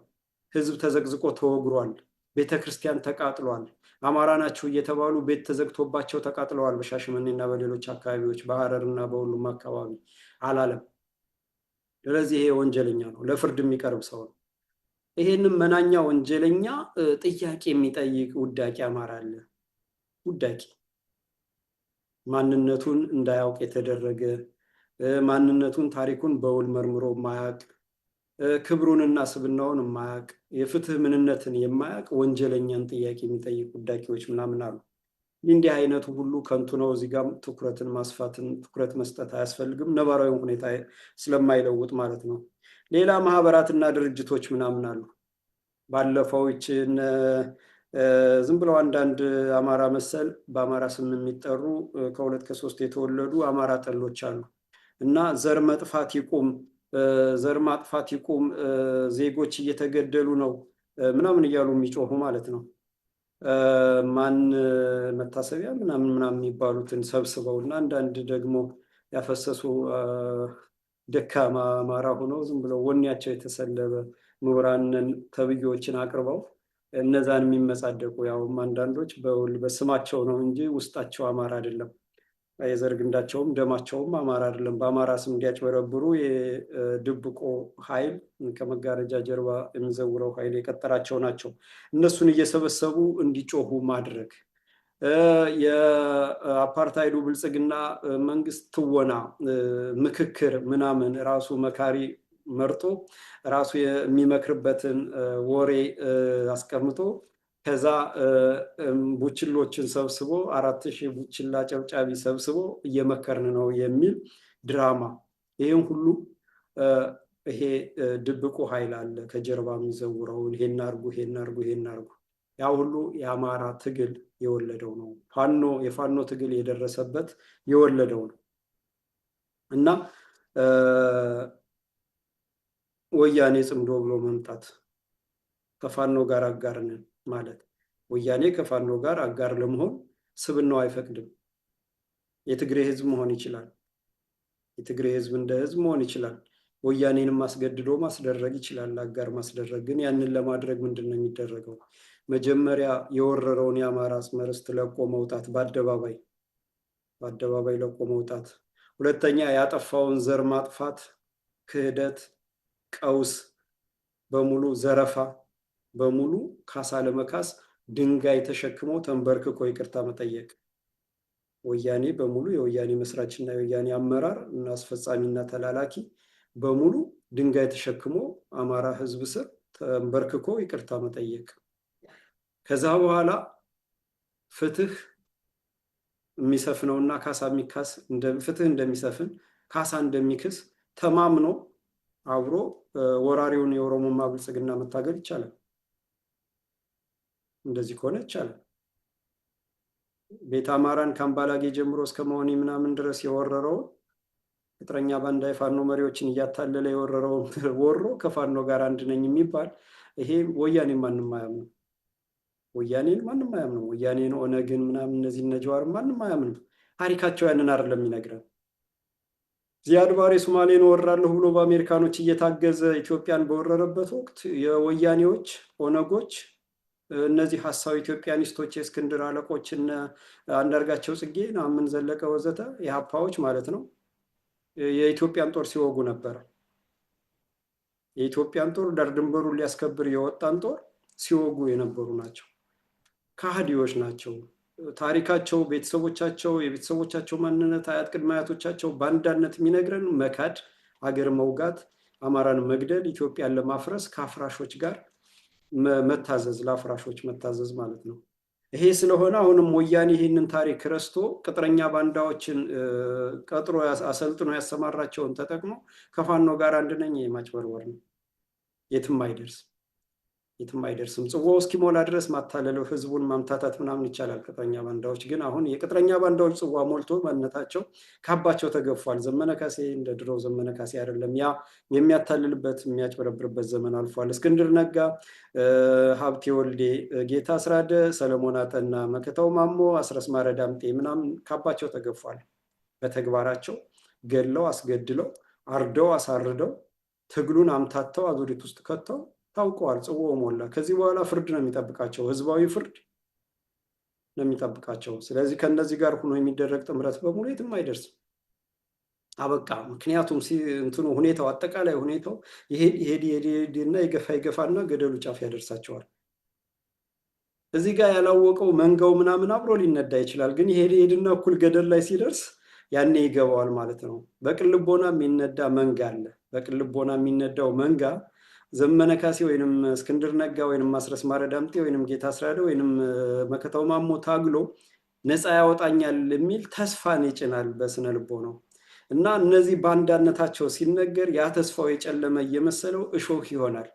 ህዝብ ተዘግዝቆ ተወግሯል፣ ቤተክርስቲያን ተቃጥሏል። አማራ ናቸው እየተባሉ ቤት ተዘግቶባቸው ተቃጥለዋል። በሻሸመኔና በሌሎች አካባቢዎች፣ በሐረርና በሁሉም አካባቢ አላለም። ስለዚህ ይሄ ወንጀለኛ ነው፣ ለፍርድ የሚቀርብ ሰው ነው። ይሄንን መናኛ ወንጀለኛ ጥያቄ የሚጠይቅ ውዳቂ አማራ አለ። ውዳቂ ማንነቱን እንዳያውቅ የተደረገ ማንነቱን ታሪኩን በውል መርምሮ የማያውቅ ክብሩንና ስብናውን የማያውቅ የፍትህ ምንነትን የማያውቅ ወንጀለኛን ጥያቄ የሚጠይቅ ውዳቂዎች ምናምን አሉ። እንዲህ አይነቱ ሁሉ ከንቱ ነው። እዚህ ጋር ትኩረትን ማስፋትን ትኩረት መስጠት አያስፈልግም፣ ነባራዊ ሁኔታ ስለማይለውጥ ማለት ነው። ሌላ ማህበራትና ድርጅቶች ምናምን አሉ። ባለፈው ይችን ዝም ብለው አንዳንድ አማራ መሰል በአማራ ስም የሚጠሩ ከሁለት ከሶስት የተወለዱ አማራ ጠሎች አሉ እና ዘር መጥፋት ይቁም፣ ዘር ማጥፋት ይቁም፣ ዜጎች እየተገደሉ ነው ምናምን እያሉ የሚጮሁ ማለት ነው። ማን መታሰቢያ ምናምን የሚባሉትን ሰብስበው እና አንዳንድ ደግሞ ያፈሰሱ ደካማ አማራ ሆነው ዝም ብለው ወኔያቸው የተሰለበ ምሁራንን ተብዬዎችን አቅርበው እነዛን የሚመጻደቁ ያውም አንዳንዶች በስማቸው ነው እንጂ ውስጣቸው አማራ አይደለም። የዘር ግንዳቸውም ደማቸውም አማራ አይደለም። በአማራ ስም እንዲያጭበረብሩ የድብቆ ኃይል ከመጋረጃ ጀርባ የሚዘውረው ኃይል የቀጠራቸው ናቸው። እነሱን እየሰበሰቡ እንዲጮሁ ማድረግ የአፓርታይዱ ብልጽግና መንግስት ትወና ምክክር ምናምን ራሱ መካሪ መርጦ ራሱ የሚመክርበትን ወሬ አስቀምጦ ከዛ ቡችሎችን ሰብስቦ 4000 ቡችላ ጨብጫቢ ሰብስቦ እየመከርን ነው የሚል ድራማ። ይህን ሁሉ ይሄ ድብቁ ኃይል አለ ከጀርባ የሚዘውረው። ይሄን አርጉ ይሄን አርጉ ይሄን አርጉ። ያ ሁሉ የአማራ ትግል የወለደው ነው። የፋኖ ትግል የደረሰበት የወለደው ነው እና ወያኔ ጽምዶ ብሎ መምጣት ከፋኖ ጋር አጋር ነን ማለት ወያኔ ከፋኖ ጋር አጋር ለመሆን ስብናው አይፈቅድም። የትግሬ ህዝብ መሆን ይችላል። የትግሬ ህዝብ እንደ ህዝብ መሆን ይችላል። ወያኔንም ማስገድዶ ማስደረግ ይችላል፣ አጋር ማስደረግ። ግን ያንን ለማድረግ ምንድን ነው የሚደረገው? መጀመሪያ የወረረውን የአማራ አጽመ ርስት ለቆ መውጣት፣ በአደባባይ ለቆ መውጣት። ሁለተኛ ያጠፋውን ዘር ማጥፋት፣ ክህደት፣ ቀውስ በሙሉ ዘረፋ በሙሉ ካሳ ለመካስ ድንጋይ ተሸክሞ ተንበርክኮ ይቅርታ መጠየቅ። ወያኔ በሙሉ የወያኔ መስራችና የወያኔ አመራር እና አስፈጻሚና ተላላኪ በሙሉ ድንጋይ ተሸክሞ አማራ ህዝብ ስር ተንበርክኮ ይቅርታ መጠየቅ። ከዛ በኋላ ፍትህ የሚሰፍነውና ካሳ የሚካስ ፍትህ እንደሚሰፍን ካሳ እንደሚክስ ተማምኖ አብሮ ወራሪውን የኦሮሞማ ብልጽግና መታገል ይቻላል። እንደዚህ ከሆነ ይቻላል። ቤተ አማራን ከአምባላጌ ጀምሮ እስከ መሆኒ ምናምን ድረስ የወረረው ቅጥረኛ ባንዳ የፋኖ መሪዎችን እያታለለ የወረረው ወሮ ከፋኖ ጋር አንድ ነኝ የሚባል ይሄ ወያኔ ማንም አያምንም። ወያኔን ማንም አያምንም። ወያኔን ኦነግን ምናምን እነዚህ ነጅዋር ማንም አያምንም። ታሪካቸው ያንን አይደለም የሚነግረን። ዚያድ ባሬ ሶማሌን ወራለሁ ብሎ በአሜሪካኖች እየታገዘ ኢትዮጵያን በወረረበት ወቅት የወያኔዎች ኦነጎች እነዚህ ሀሳዊ ኢትዮጵያኒስቶች የእስክንድር አለቆች እነ አንዳርጋቸው ጽጌ ናምን ዘለቀ ወዘተ የሀፓዎች ማለት ነው የኢትዮጵያን ጦር ሲወጉ ነበር። የኢትዮጵያን ጦር ዳር ድንበሩን ሊያስከብር የወጣን ጦር ሲወጉ የነበሩ ናቸው። ከሃዲዎች ናቸው። ታሪካቸው፣ ቤተሰቦቻቸው፣ የቤተሰቦቻቸው ማንነት፣ አያት ቅድመ አያቶቻቸው ባንዳነት የሚነግረን መካድ፣ አገር መውጋት፣ አማራን መግደል፣ ኢትዮጵያን ለማፍረስ ከአፍራሾች ጋር መታዘዝ፣ ለአፍራሾች መታዘዝ ማለት ነው። ይሄ ስለሆነ አሁንም ወያኔ ይህንን ታሪክ ረስቶ ቅጥረኛ ባንዳዎችን ቀጥሮ አሰልጥኖ ያሰማራቸውን ተጠቅሞ ከፋኖ ጋር አንድ ነኝ የማጭበርበር ነው። የትም አይደርስም። ጽዋው እስኪሞላ ድረስ ማታለለው፣ ህዝቡን ማምታታት ምናምን ይቻላል። ቅጥረኛ ባንዳዎች ግን አሁን የቅጥረኛ ባንዳዎች ጽዋ ሞልቶ ማንነታቸው ካባቸው ተገፏል። ዘመነ ካሴ እንደ ድሮው ዘመነ ካሴ አይደለም። ያ የሚያታልልበት የሚያጭበረብርበት ዘመን አልፏል። እስክንድር ነጋ፣ ሀብቴ ወልዴ፣ ጌታ አስራደ፣ ሰለሞን አጠና፣ መከታው ማሞ፣ አስረስ ማረ ዳምጤ ምናምን ካባቸው ተገፏል። በተግባራቸው ገለው አስገድለው አርደው አሳርደው ትግሉን አምታተው አዙሪት ውስጥ ከተው ታውቀዋል። ጽዋው ሞላ። ከዚህ በኋላ ፍርድ ነው የሚጠብቃቸው፣ ህዝባዊ ፍርድ ነው የሚጠብቃቸው። ስለዚህ ከእነዚህ ጋር ሆኖ የሚደረግ ጥምረት በሙሉ የትም አይደርስም። አበቃ። ምክንያቱም እንትኑ ሁኔታው አጠቃላይ ሁኔታው ይሄድና ይገፋና ገደሉ ጫፍ ያደርሳቸዋል። እዚህ ጋር ያላወቀው መንጋው ምናምን አብሮ ሊነዳ ይችላል። ግን ይሄድና እኩል ገደል ላይ ሲደርስ ያኔ ይገባዋል ማለት ነው። በቅልቦና የሚነዳ መንጋ አለ። በቅልቦና የሚነዳው መንጋ ዘመነ ካሴ ወይንም እስክንድር ነጋ ወይንም ማስረስ ማረ ዳምጤ ወይንም ጌታ አስራደ ወይንም መከታው ማሞ ታግሎ ነፃ ያወጣኛል የሚል ተስፋን ይጭናል በስነ ልቦ ነው። እና እነዚህ ባንዳነታቸው ሲነገር ያ ተስፋው የጨለመ እየመሰለው እሾህ ይሆናል።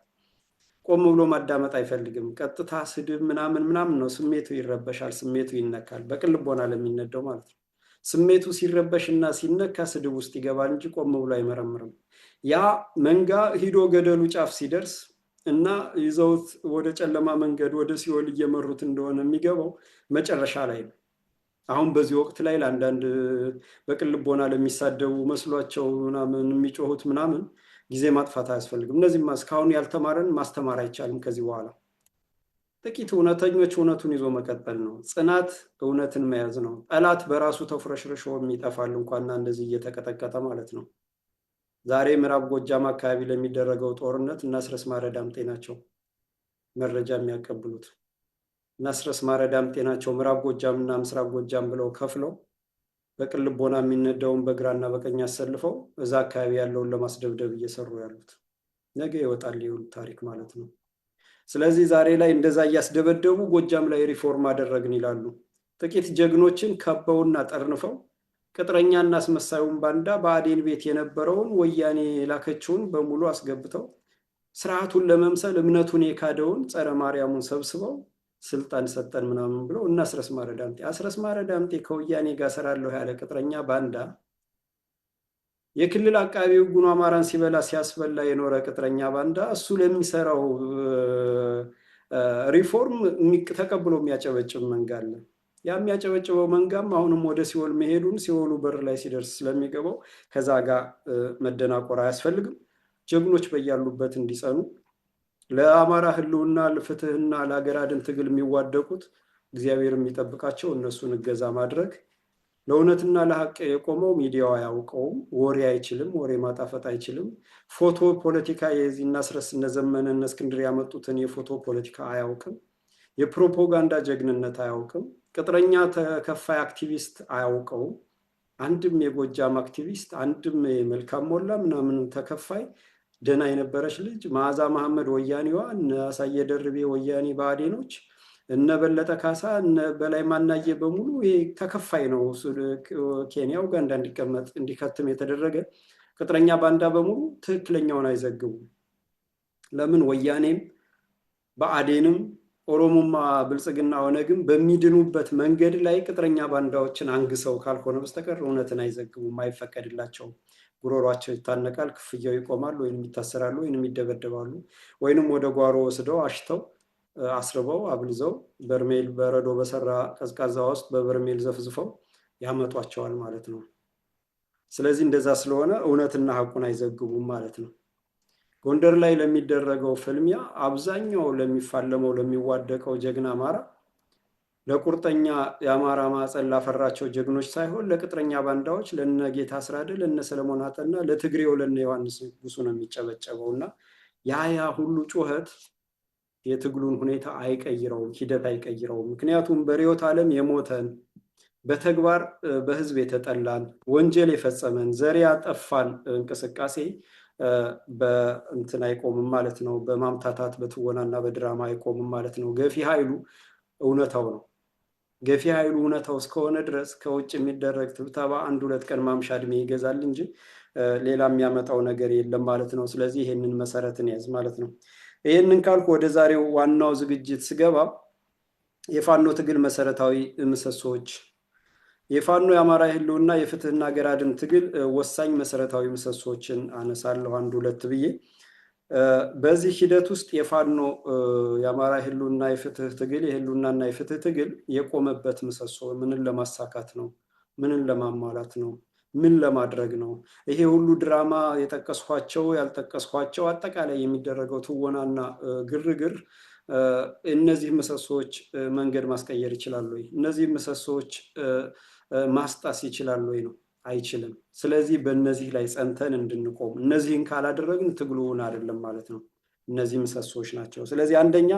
ቆም ብሎ ማዳመጥ አይፈልግም። ቀጥታ ስድብ ምናምን ነው። ስሜቱ ይረበሻል፣ ስሜቱ ይነካል። በቅልቦና ለሚነዳው ማለት ነው። ስሜቱ ሲረበሽ እና ሲነካ ስድብ ውስጥ ይገባል እንጂ ቆም ብሎ አይመረምርም። ያ መንጋ ሂዶ ገደሉ ጫፍ ሲደርስ እና ይዘውት ወደ ጨለማ መንገድ ወደ ሲኦል እየመሩት እንደሆነ የሚገባው መጨረሻ ላይ ነው። አሁን በዚህ ወቅት ላይ ለአንዳንድ በቅልቦና ለሚሳደቡ መስሏቸው ምናምን የሚጮሁት ምናምን ጊዜ ማጥፋት አያስፈልግም። እነዚህማ እስካሁን ያልተማረን ማስተማር አይቻልም። ከዚህ በኋላ ጥቂት እውነተኞች እውነቱን ይዞ መቀጠል ነው። ጽናት እውነትን መያዝ ነው። ጠላት በራሱ ተፍረሽርሾ የሚጠፋል እንኳንና እንደዚህ እየተቀጠቀጠ ማለት ነው። ዛሬ ምዕራብ ጎጃም አካባቢ ለሚደረገው ጦርነት እና አስረስ ማረ ዳምጤ ናቸው መረጃ የሚያቀብሉት። እና አስረስ ማረ ዳምጤ ናቸው ምዕራብ ጎጃም እና ምስራቅ ጎጃም ብለው ከፍለው በቅልቦና የሚነዳውን በግራና በቀኝ አሰልፈው እዛ አካባቢ ያለውን ለማስደብደብ እየሰሩ ያሉት። ነገ ይወጣል ይሁን ታሪክ ማለት ነው። ስለዚህ ዛሬ ላይ እንደዛ እያስደበደቡ ጎጃም ላይ ሪፎርም አደረግን ይላሉ። ጥቂት ጀግኖችን ከበውና ጠርንፈው ቅጥረኛና አስመሳዩን ባንዳ በአዴን ቤት የነበረውን ወያኔ የላከችውን በሙሉ አስገብተው ስርዓቱን ለመምሰል እምነቱን የካደውን ጸረ ማርያሙን ሰብስበው ስልጣን ሰጠን ምናምን ብለው እና አስረስ ማረ ዳምጤ ከወያኔ ጋር ሰራለሁ ያለ ቅጥረኛ ባንዳ የክልል አቃቢ ሕጉን አማራን ሲበላ ሲያስበላ የኖረ ቅጥረኛ ባንዳ እሱ ለሚሰራው ሪፎርም ተቀብሎ የሚያጨበጭብ መንጋ አለ። ያ የሚያጨበጭበው መንጋም አሁንም ወደ ሲኦል መሄዱን ሲኦሉ በር ላይ ሲደርስ ስለሚገባው ከዛ ጋር መደናቆር አያስፈልግም። ጀግኖች በያሉበት እንዲጸኑ ለአማራ ህልውና ለፍትህና ለሀገር አድን ትግል የሚዋደቁት እግዚአብሔር የሚጠብቃቸው እነሱን እገዛ ማድረግ። ለእውነትና ለሀቅ የቆመው ሚዲያው አያውቀውም። ወሬ አይችልም፣ ወሬ ማጣፈጥ አይችልም። ፎቶ ፖለቲካ የዚህና አስረስ እነ ዘመነ እነ እስክንድር ያመጡትን የፎቶ ፖለቲካ አያውቅም። የፕሮፓጋንዳ ጀግንነት አያውቅም። ቅጥረኛ ተከፋይ አክቲቪስት አያውቀውም። አንድም የጎጃም አክቲቪስት አንድም የመልካም ሞላ ምናምን ተከፋይ ደና የነበረች ልጅ መዓዛ መሐመድ ወያኔዋ እነ አሳየ ደርቤ ወያኔ ብአዴኖች እነ በለጠ ካሳ እነ በላይ ማናየ በሙሉ ይሄ ተከፋይ ነው። ኬንያ ኡጋንዳ እንዲከትም የተደረገ ቅጥረኛ ባንዳ በሙሉ ትክክለኛውን አይዘግቡም። ለምን? ወያኔም ብአዴንም ኦሮሞማ ብልጽግና ኦነግም በሚድኑበት መንገድ ላይ ቅጥረኛ ባንዳዎችን አንግሰው ካልሆነ በስተቀር እውነትን አይዘግቡም፣ አይፈቀድላቸውም። ጉሮሯቸው ይታነቃል፣ ክፍያው ይቆማል፣ ወይንም ይታሰራሉ፣ ወይንም ይደበደባሉ፣ ወይንም ወደ ጓሮ ወስደው አሽተው አስርበው አብልዘው በርሜል በረዶ በሰራ ቀዝቃዛ ውስጥ በበርሜል ዘፍዝፈው ያመጧቸዋል ማለት ነው። ስለዚህ እንደዛ ስለሆነ እውነትና ሀቁን አይዘግቡም ማለት ነው። ጎንደር ላይ ለሚደረገው ፍልሚያ አብዛኛው ለሚፋለመው ለሚዋደቀው ጀግና አማራ ለቁርጠኛ የአማራ ማዕፀን ላፈራቸው ጀግኖች ሳይሆን ለቅጥረኛ ባንዳዎች ለነ ጌታ አስራደ ለነ ሰለሞን አጠና ለትግሬው ለነ ዮሐንስ ንጉሱ ነው የሚጨበጨበው። እና ያ ሁሉ ጩኸት የትግሉን ሁኔታ አይቀይረውም፣ ሂደት አይቀይረውም። ምክንያቱም በርዕዮተ ዓለም የሞተን በተግባር በህዝብ የተጠላን ወንጀል የፈጸመን ዘር ያጠፋን እንቅስቃሴ በእንትን አይቆምም ማለት ነው። በማምታታት በትወናና በድራማ አይቆምም ማለት ነው። ገፊ ኃይሉ እውነታው ነው። ገፊ ኃይሉ እውነታው እስከሆነ ድረስ ከውጭ የሚደረግ ትብተባ አንድ ሁለት ቀን ማምሻ እድሜ ይገዛል እንጂ ሌላ የሚያመጣው ነገር የለም ማለት ነው። ስለዚህ ይሄንን መሰረትን ያዝ ማለት ነው። ይሄንን ካልኩ ወደ ዛሬው ዋናው ዝግጅት ስገባ የፋኖ ትግል መሰረታዊ ምሰሶች፣ የፋኖ የአማራ ህልውና የፍትህና ሀገር አድን ትግል ወሳኝ መሰረታዊ ምሰሶችን አነሳለሁ አንድ ሁለት ብዬ። በዚህ ሂደት ውስጥ የፋኖ የአማራ ህልውና የፍትህ ትግል የህልውናና የፍትህ ትግል የቆመበት ምሰሶ ምንን ለማሳካት ነው? ምንን ለማሟላት ነው? ምን ለማድረግ ነው? ይሄ ሁሉ ድራማ የጠቀስኳቸው ያልጠቀስኳቸው አጠቃላይ የሚደረገው ትወናና ግርግር እነዚህ ምሰሶዎች መንገድ ማስቀየር ይችላሉ ወይ? እነዚህ ምሰሶዎች ማስጣስ ይችላሉ ወይ ነው? አይችልም። ስለዚህ በእነዚህ ላይ ጸንተን እንድንቆም፣ እነዚህን ካላደረግን ትግሉን አይደለም ማለት ነው። እነዚህ ምሰሶዎች ናቸው። ስለዚህ አንደኛ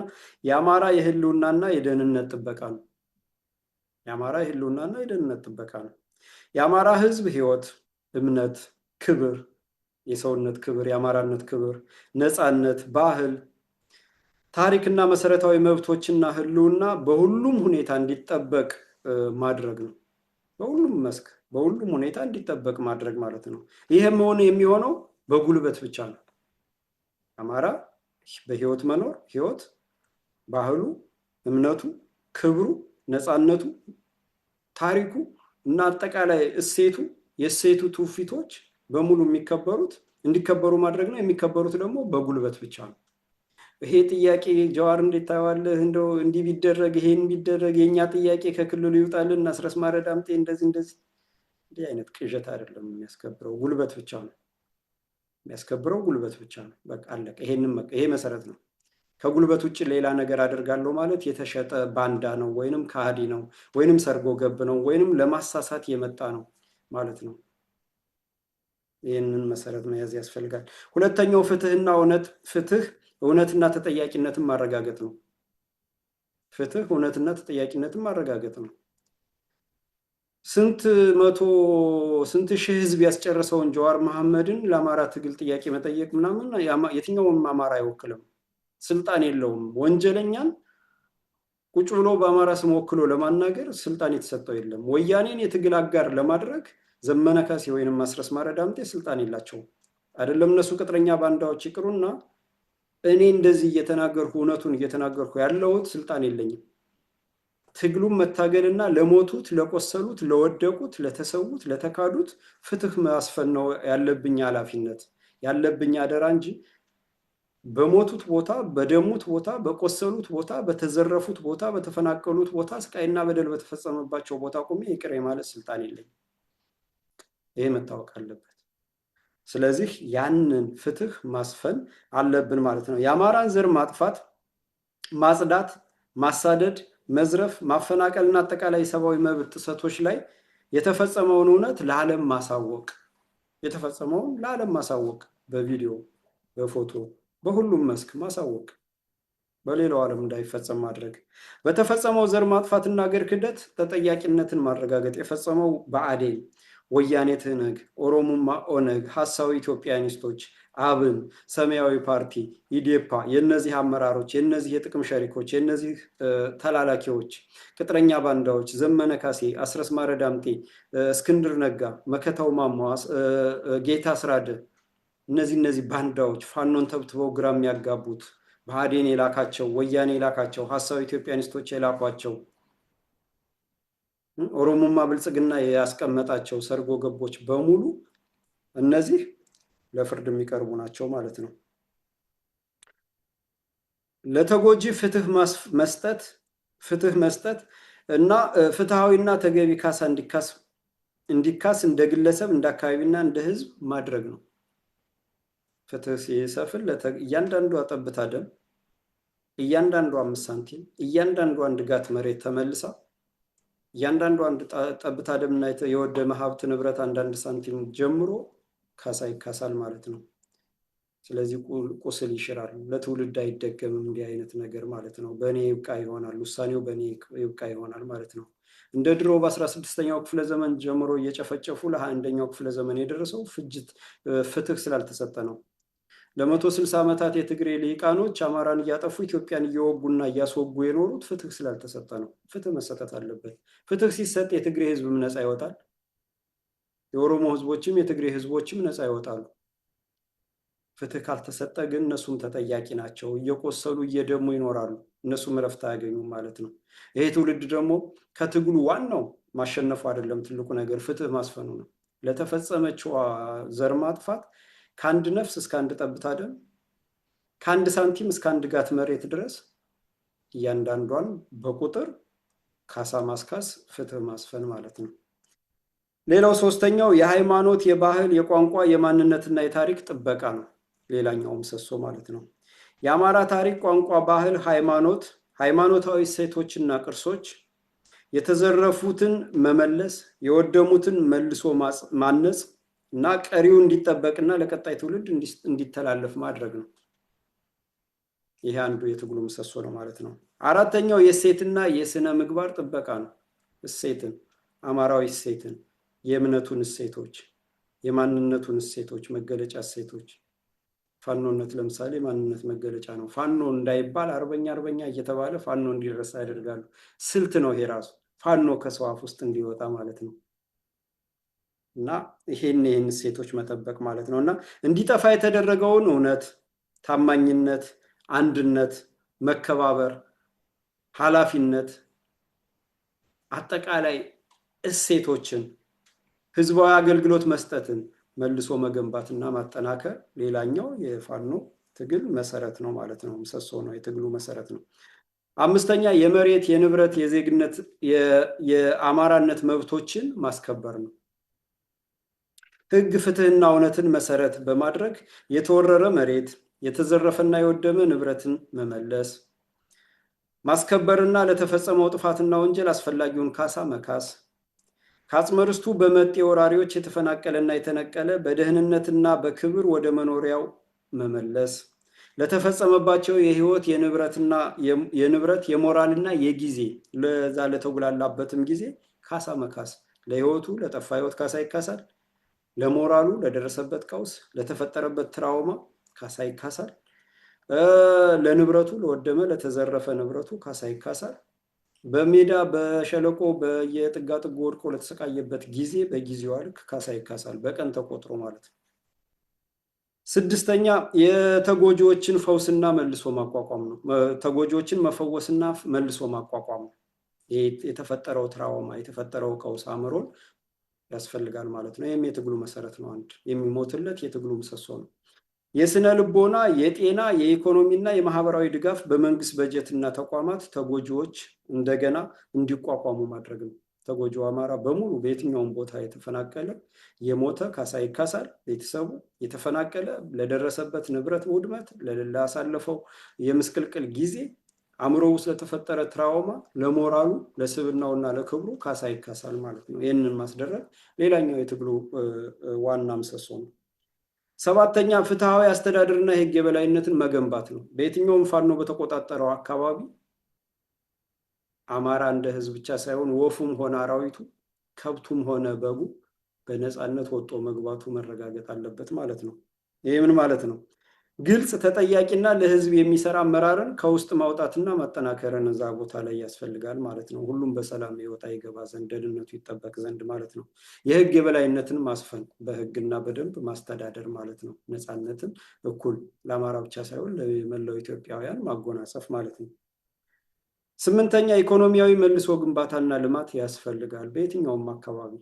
የአማራ የህልውናና የደህንነት ጥበቃ ነው። የአማራ የህልውናና የደህንነት ጥበቃ ነው። የአማራ ህዝብ ህይወት፣ እምነት፣ ክብር፣ የሰውነት ክብር፣ የአማራነት ክብር፣ ነፃነት፣ ባህል፣ ታሪክና መሰረታዊ መብቶችና ህልውና በሁሉም ሁኔታ እንዲጠበቅ ማድረግ ነው። በሁሉም መስክ በሁሉም ሁኔታ እንዲጠበቅ ማድረግ ማለት ነው። ይህም የሚሆነው በጉልበት ብቻ ነው። አማራ በህይወት መኖር ህይወት፣ ባህሉ፣ እምነቱ፣ ክብሩ፣ ነፃነቱ፣ ታሪኩ እና አጠቃላይ እሴቱ የእሴቱ ትውፊቶች በሙሉ እንዲከበሩ ማድረግ ነው። የሚከበሩት ደግሞ በጉልበት ብቻ ነው። ይሄ ጥያቄ ጀዋር እንዴት ታየዋለህ? እንደው እንዲህ ቢደረግ ይሄን ቢደረግ የኛ ጥያቄ ከክልሉ ይውጣልን፣ አስረስ ማረ ዳምጤ እንደዚህ እንዲህ አይነት ቅዠት አይደለም የሚያስከብረው፣ ጉልበት ብቻ ነው የሚያስከብረው፣ ጉልበት ብቻ ነው። በቃ አለቀ። ይሄ መሰረት ነው። ከጉልበት ውጭ ሌላ ነገር አደርጋለሁ ማለት የተሸጠ ባንዳ ነው፣ ወይንም ከሃዲ ነው፣ ወይንም ሰርጎ ገብ ነው፣ ወይንም ለማሳሳት የመጣ ነው ማለት ነው። ይህንን መሰረት መያዝ ያስፈልጋል። ሁለተኛው ፍትህ እውነትና ተጠያቂነትን ማረጋገጥ ነው። ፍትህ እውነትና ተጠያቂነትን ማረጋገጥ ነው። ስንት ሺህ ህዝብ ያስጨረሰውን ጀዋር መሐመድን ለአማራ ትግል ጥያቄ መጠየቅ ምናምን የትኛውም አማራ አይወክልም። ስልጣን የለውም። ወንጀለኛን ቁጭ ብሎ በአማራ ስም ወክሎ ለማናገር ስልጣን የተሰጠው የለም። ወያኔን የትግል አጋር ለማድረግ ዘመነ ካሴ ወይንም አስረስ ማረ ዳምጤ ስልጣን የላቸውም። አይደለም እነሱ ቅጥረኛ ባንዳዎች ይቅሩና እኔ እንደዚህ እየተናገርኩ እውነቱን እየተናገርኩ ያለሁት ስልጣን የለኝም። ትግሉን መታገልና ለሞቱት፣ ለቆሰሉት፣ ለወደቁት፣ ለተሰዉት፣ ለተካዱት ፍትህ ማስፈን ነው ያለብኝ ኃላፊነት ያለብኝ አደራ እንጂ በሞቱት ቦታ፣ በደሙት ቦታ፣ በቆሰሉት ቦታ፣ በተዘረፉት ቦታ፣ በተፈናቀሉት ቦታ፣ ስቃይና በደል በተፈጸመባቸው ቦታ ቆሜ ይቅር ማለት ስልጣን የለኝም። ይሄ መታወቅ አለበት። ስለዚህ ያንን ፍትህ ማስፈን አለብን ማለት ነው። የአማራን ዘር ማጥፋት፣ ማጽዳት፣ ማሳደድ፣ መዝረፍ፣ ማፈናቀልና አጠቃላይ ሰብአዊ መብት ጥሰቶች ላይ የተፈጸመውን እውነት ለዓለም ማሳወቅ በቪዲዮ በፎቶ በሁሉም መስክ ማሳወቅ፣ በሌላው ዓለም እንዳይፈጸም ማድረግ፣ በተፈጸመው ዘር ማጥፋትና አገር ክህደት ተጠያቂነትን ማረጋገጥ የፈጸመው ብአዴን፣ ወያኔ ትህነግ፣ ኦሮሙማ ኦነግ፣ ሀሳዊ ኢትዮጵያኒስቶች፣ አብን፣ ሰማያዊ ፓርቲ፣ ኢዴፓ፣ የነዚህ አመራሮች፣ የነዚህ የጥቅም ሸሪኮች፣ የነዚህ ተላላኪዎች፣ ቅጥረኛ ባንዳዎች፣ ዘመነ ካሴ፣ አስረስ ማረ ዳምጤ፣ እስክንድር ነጋ፣ መከታው ማሞ፣ ጌታ አስራደ፣ እነዚህ ባንዳዎች ፋኖን ተብትበው ግራ የሚያጋቡት ብአዴን የላካቸው፣ ወያኔ የላካቸው፣ ሀሳዊ ኢትዮጵያኒስቶች የላኳቸው፣ ኦሮሞማ ብልጽግና ያስቀመጣቸው ሰርጎ ገቦች በሙሉ እነዚህ ለፍርድ የሚቀርቡ ናቸው ማለት ነው። ለተጎጂ ፍትህ መስጠት እና ፍትሃዊና ተገቢ ካሳ እንዲካስ እንደ ግለሰብ፣ እንደ አካባቢና እንደ ህዝብ ማድረግ ነው። ፍትህ ሲሰፍን እያንዳንዷ ጠብታ ደም፣ እያንዳንዷ 5 ሳንቲም፣ እያንዳንዷ አንድ ጋት መሬት ተመልሳ፣ እያንዳንዷ አንድ ጠብታ ደምና የወደመ ሀብት ንብረት አንዳንድ ሳንቲም ጀምሮ ካሳ ይካሳል ማለት ነው። ስለዚህ ቁስል ይሽራል። ለትውልድ አይደገምም እንዲህ አይነት ነገር ማለት ነው። በእኔ ይብቃ ይሆናል፣ ውሳኔው በእኔ ይብቃ ይሆናል ማለት ነው። እንደ ድሮ በ16ኛው ክፍለ ዘመን ጀምሮ እየጨፈጨፉ ለ21ኛው ክፍለ ዘመን የደረሰው ፍትህ ስላልተሰጠ ነው። ለ160 ዓመታት የትግሬ ልሂቃኖች አማራን እያጠፉ ኢትዮጵያን እየወጉና እያስወጉ የኖሩት ፍትህ ስላልተሰጠ ነው። ፍትህ መሰጠት አለበት። ፍትህ ሲሰጥ የትግሬ ህዝብም ነፃ ይወጣል። የኦሮሞ ህዝቦችም የትግሬ ህዝቦችም ነፃ ይወጣሉ። ፍትህ ካልተሰጠ ግን እነሱም ተጠያቂ ናቸው። እየቆሰሉ እየደሙ ይኖራሉ። እነሱም እረፍት አያገኙም ማለት ነው። ይሄ ትውልድ ደግሞ ከትግሉ ዋናው ማሸነፉ አይደለም፣ ትልቁ ነገር ፍትህ ማስፈኑ ነው። ለተፈጸመችው ዘር ማጥፋት ከአንድ ነፍስ እስከ አንድ ጠብታ ደም፣ ከአንድ ሳንቲም እስከ አንድ ጋት መሬት ድረስ እያንዳንዷን በቁጥር ካሳ ማስካስ፣ ፍትህ ማስፈን ማለት ነው። ሌላው ሶስተኛው የሃይማኖት፣ የባህል፣ የቋንቋ፣ የማንነትና የታሪክ ጥበቃ ነው። ሌላኛው ምሰሶ ማለት ነው። የአማራ ታሪክ፣ ቋንቋ፣ ባህል፣ ሃይማኖት፣ ሃይማኖታዊ እሴቶችና ቅርሶች የተዘረፉትን መመለስ፣ የወደሙትን መልሶ ማነጽ እና ቀሪው እንዲጠበቅና ለቀጣይ ትውልድ እንዲተላለፍ ማድረግ ነው። ይሄ አንዱ የትግሉ ምሰሶ ነው ማለት ነው። አራተኛው የእሴትና የስነ ምግባር ጥበቃ ነው። እሴትን፣ አማራዊ እሴትን፣ የእምነቱን እሴቶች፣ የማንነቱን እሴቶች፣ መገለጫ እሴቶች። ፋኖነት ለምሳሌ ማንነት መገለጫ ነው። ፋኖ እንዳይባል አርበኛ አርበኛ እየተባለ ፋኖ እንዲረሳ ያደርጋሉ። ስልት ነው ይሄ ራሱ፣ ፋኖ ከሰው አፍ ውስጥ እንዲወጣ ማለት ነው። እና ይሄን እሴቶች መጠበቅ ማለት ነው። እና እንዲጠፋ የተደረገውን እውነት፣ ታማኝነት፣ አንድነት፣ መከባበር፣ ኃላፊነት፣ አጠቃላይ እሴቶችን፣ ህዝባዊ አገልግሎት መስጠትን መልሶ መገንባትና ማጠናከር ሌላኛው የፋኖ ትግል መሰረት ነው ማለት ነው። ምሰሶ ነው፣ የትግሉ መሰረት ነው። አምስተኛ የመሬት፣ የንብረት፣ የዜግነት፣ የአማራነት መብቶችን ማስከበር ነው። ህግ፣ ፍትህና እውነትን መሰረት በማድረግ የተወረረ መሬት፣ የተዘረፈና የወደመ ንብረትን መመለስ ማስከበርና ለተፈጸመው ጥፋትና ወንጀል አስፈላጊውን ካሳ መካስ፣ ከአጽመ ርስቱ በመጤ ወራሪዎች የተፈናቀለና የተነቀለ በደህንነትና በክብር ወደ መኖሪያው መመለስ፣ ለተፈጸመባቸው የህይወት፣ የንብረት፣ የሞራልና የጊዜ ለዛ ለተጉላላበትም ጊዜ ካሳ መካስ፣ ለህይወቱ ለጠፋ ህይወት ካሳ ይካሳል፣ ለሞራሉ ለደረሰበት ቀውስ፣ ለተፈጠረበት ትራውማ ካሳ ይካሳል፣ ለንብረቱ ለወደመ ለተዘረፈ ንብረቱ ካሳ ይካሳል፣ በሜዳ በሸለቆ በየጥጋጥጉ ወድቆ ለተሰቃየበት ጊዜ በጊዜው ልክ ካሳ ይካሳል፣ በቀን ተቆጥሮ ማለት ነው። ስድስተኛ የተጎጂዎችን ፈውስና መልሶ ማቋቋም ነው። ተጎጂዎችን መፈወስና መልሶ ማቋቋም ነው። የተፈጠረው ትራውማ የተፈጠረው ቀውስ አእምሮን ያስፈልጋል ማለት ነው። ይህም የትግሉ መሰረት ነው። አንድ የሚሞትለት የትግሉ ምሰሶ ነው። የስነ ልቦና፣ የጤና፣ የኢኮኖሚና የማህበራዊ ድጋፍ በመንግስት በጀትና ተቋማት ተጎጂዎች እንደገና እንዲቋቋሙ ማድረግ ነው። ተጎጂው አማራ በሙሉ በየትኛውም ቦታ የተፈናቀለ የሞተ ካሳ ይካሳል። ቤተሰቡ የተፈናቀለ ለደረሰበት ንብረት ውድመት፣ ላሳለፈው የምስቅልቅል ጊዜ፣ አእምሮ ውስጥ ለተፈጠረ ትራውማ፣ ለሞራሉ ለስብናውና ለክብሩ ካሳ ይካሳል ማለት ነው። ይህንን ማስደረግ ሌላኛው የትግሉ ዋና ምሰሶ ነው። ሰባተኛ ፍትሐዊ አስተዳደርና የህግ የበላይነትን መገንባት ነው። በየትኛውም ፋኖ በተቆጣጠረው አካባቢ አማራ እንደ ህዝብ ብቻ ሳይሆን ወፉም ሆነ አራዊቱ፣ ከብቱም ሆነ በጉ በነፃነት ወጦ መግባቱ መረጋገጥ አለበት ማለት ነው። ይህ ምን ማለት ነው? ግልጽ፣ ተጠያቂና ለህዝብ የሚሰራ አመራርን ከውስጥ ማውጣትና ማጠናከርን እዛ ቦታ ላይ ያስፈልጋል ማለት ነው። ሁሉም በሰላም ይወጣ ይገባ ዘንድ ደህንነቱ ይጠበቅ ዘንድ ማለት ነው። የህግ የበላይነትን ማስፈን፣ በህግና በደንብ ማስተዳደር ማለት ነው። ነፃነትን እኩል ለአማራ ብቻ ሳይሆን ለመላው ኢትዮጵያውያን ማጎናጸፍ ማለት ነው። ስምንተኛ ኢኮኖሚያዊ መልሶ ግንባታና ልማት ያስፈልጋል። በየትኛውም አካባቢ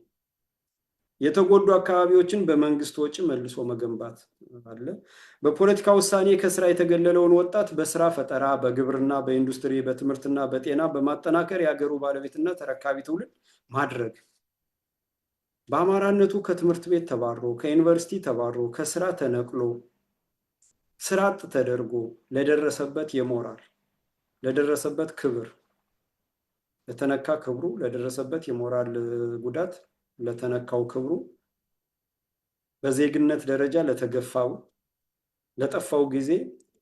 የተጎዱ አካባቢዎችን በመንግስት ወጪ መልሶ መገንባት አለ። በፖለቲካ ውሳኔ ከስራ የተገለለውን ወጣት በስራ ፈጠራ፣ በግብርና፣ በኢንዱስትሪ፣ በትምህርትና በጤና በማጠናከር የሀገሩ ባለቤትና ተረካቢ ትውልድ ማድረግ። በአማራነቱ ከትምህርት ቤት ተባሮ፣ ከዩኒቨርሲቲ ተባሮ፣ ከስራ ተነቅሎ ስራ አጥ ተደርጎ ለደረሰበት የሞራል ለደረሰበት ክብር፣ ለተነካ ክብሩ፣ ለደረሰበት የሞራል ጉዳት፣ ለተነካው ክብሩ፣ በዜግነት ደረጃ ለተገፋው፣ ለጠፋው ጊዜ፣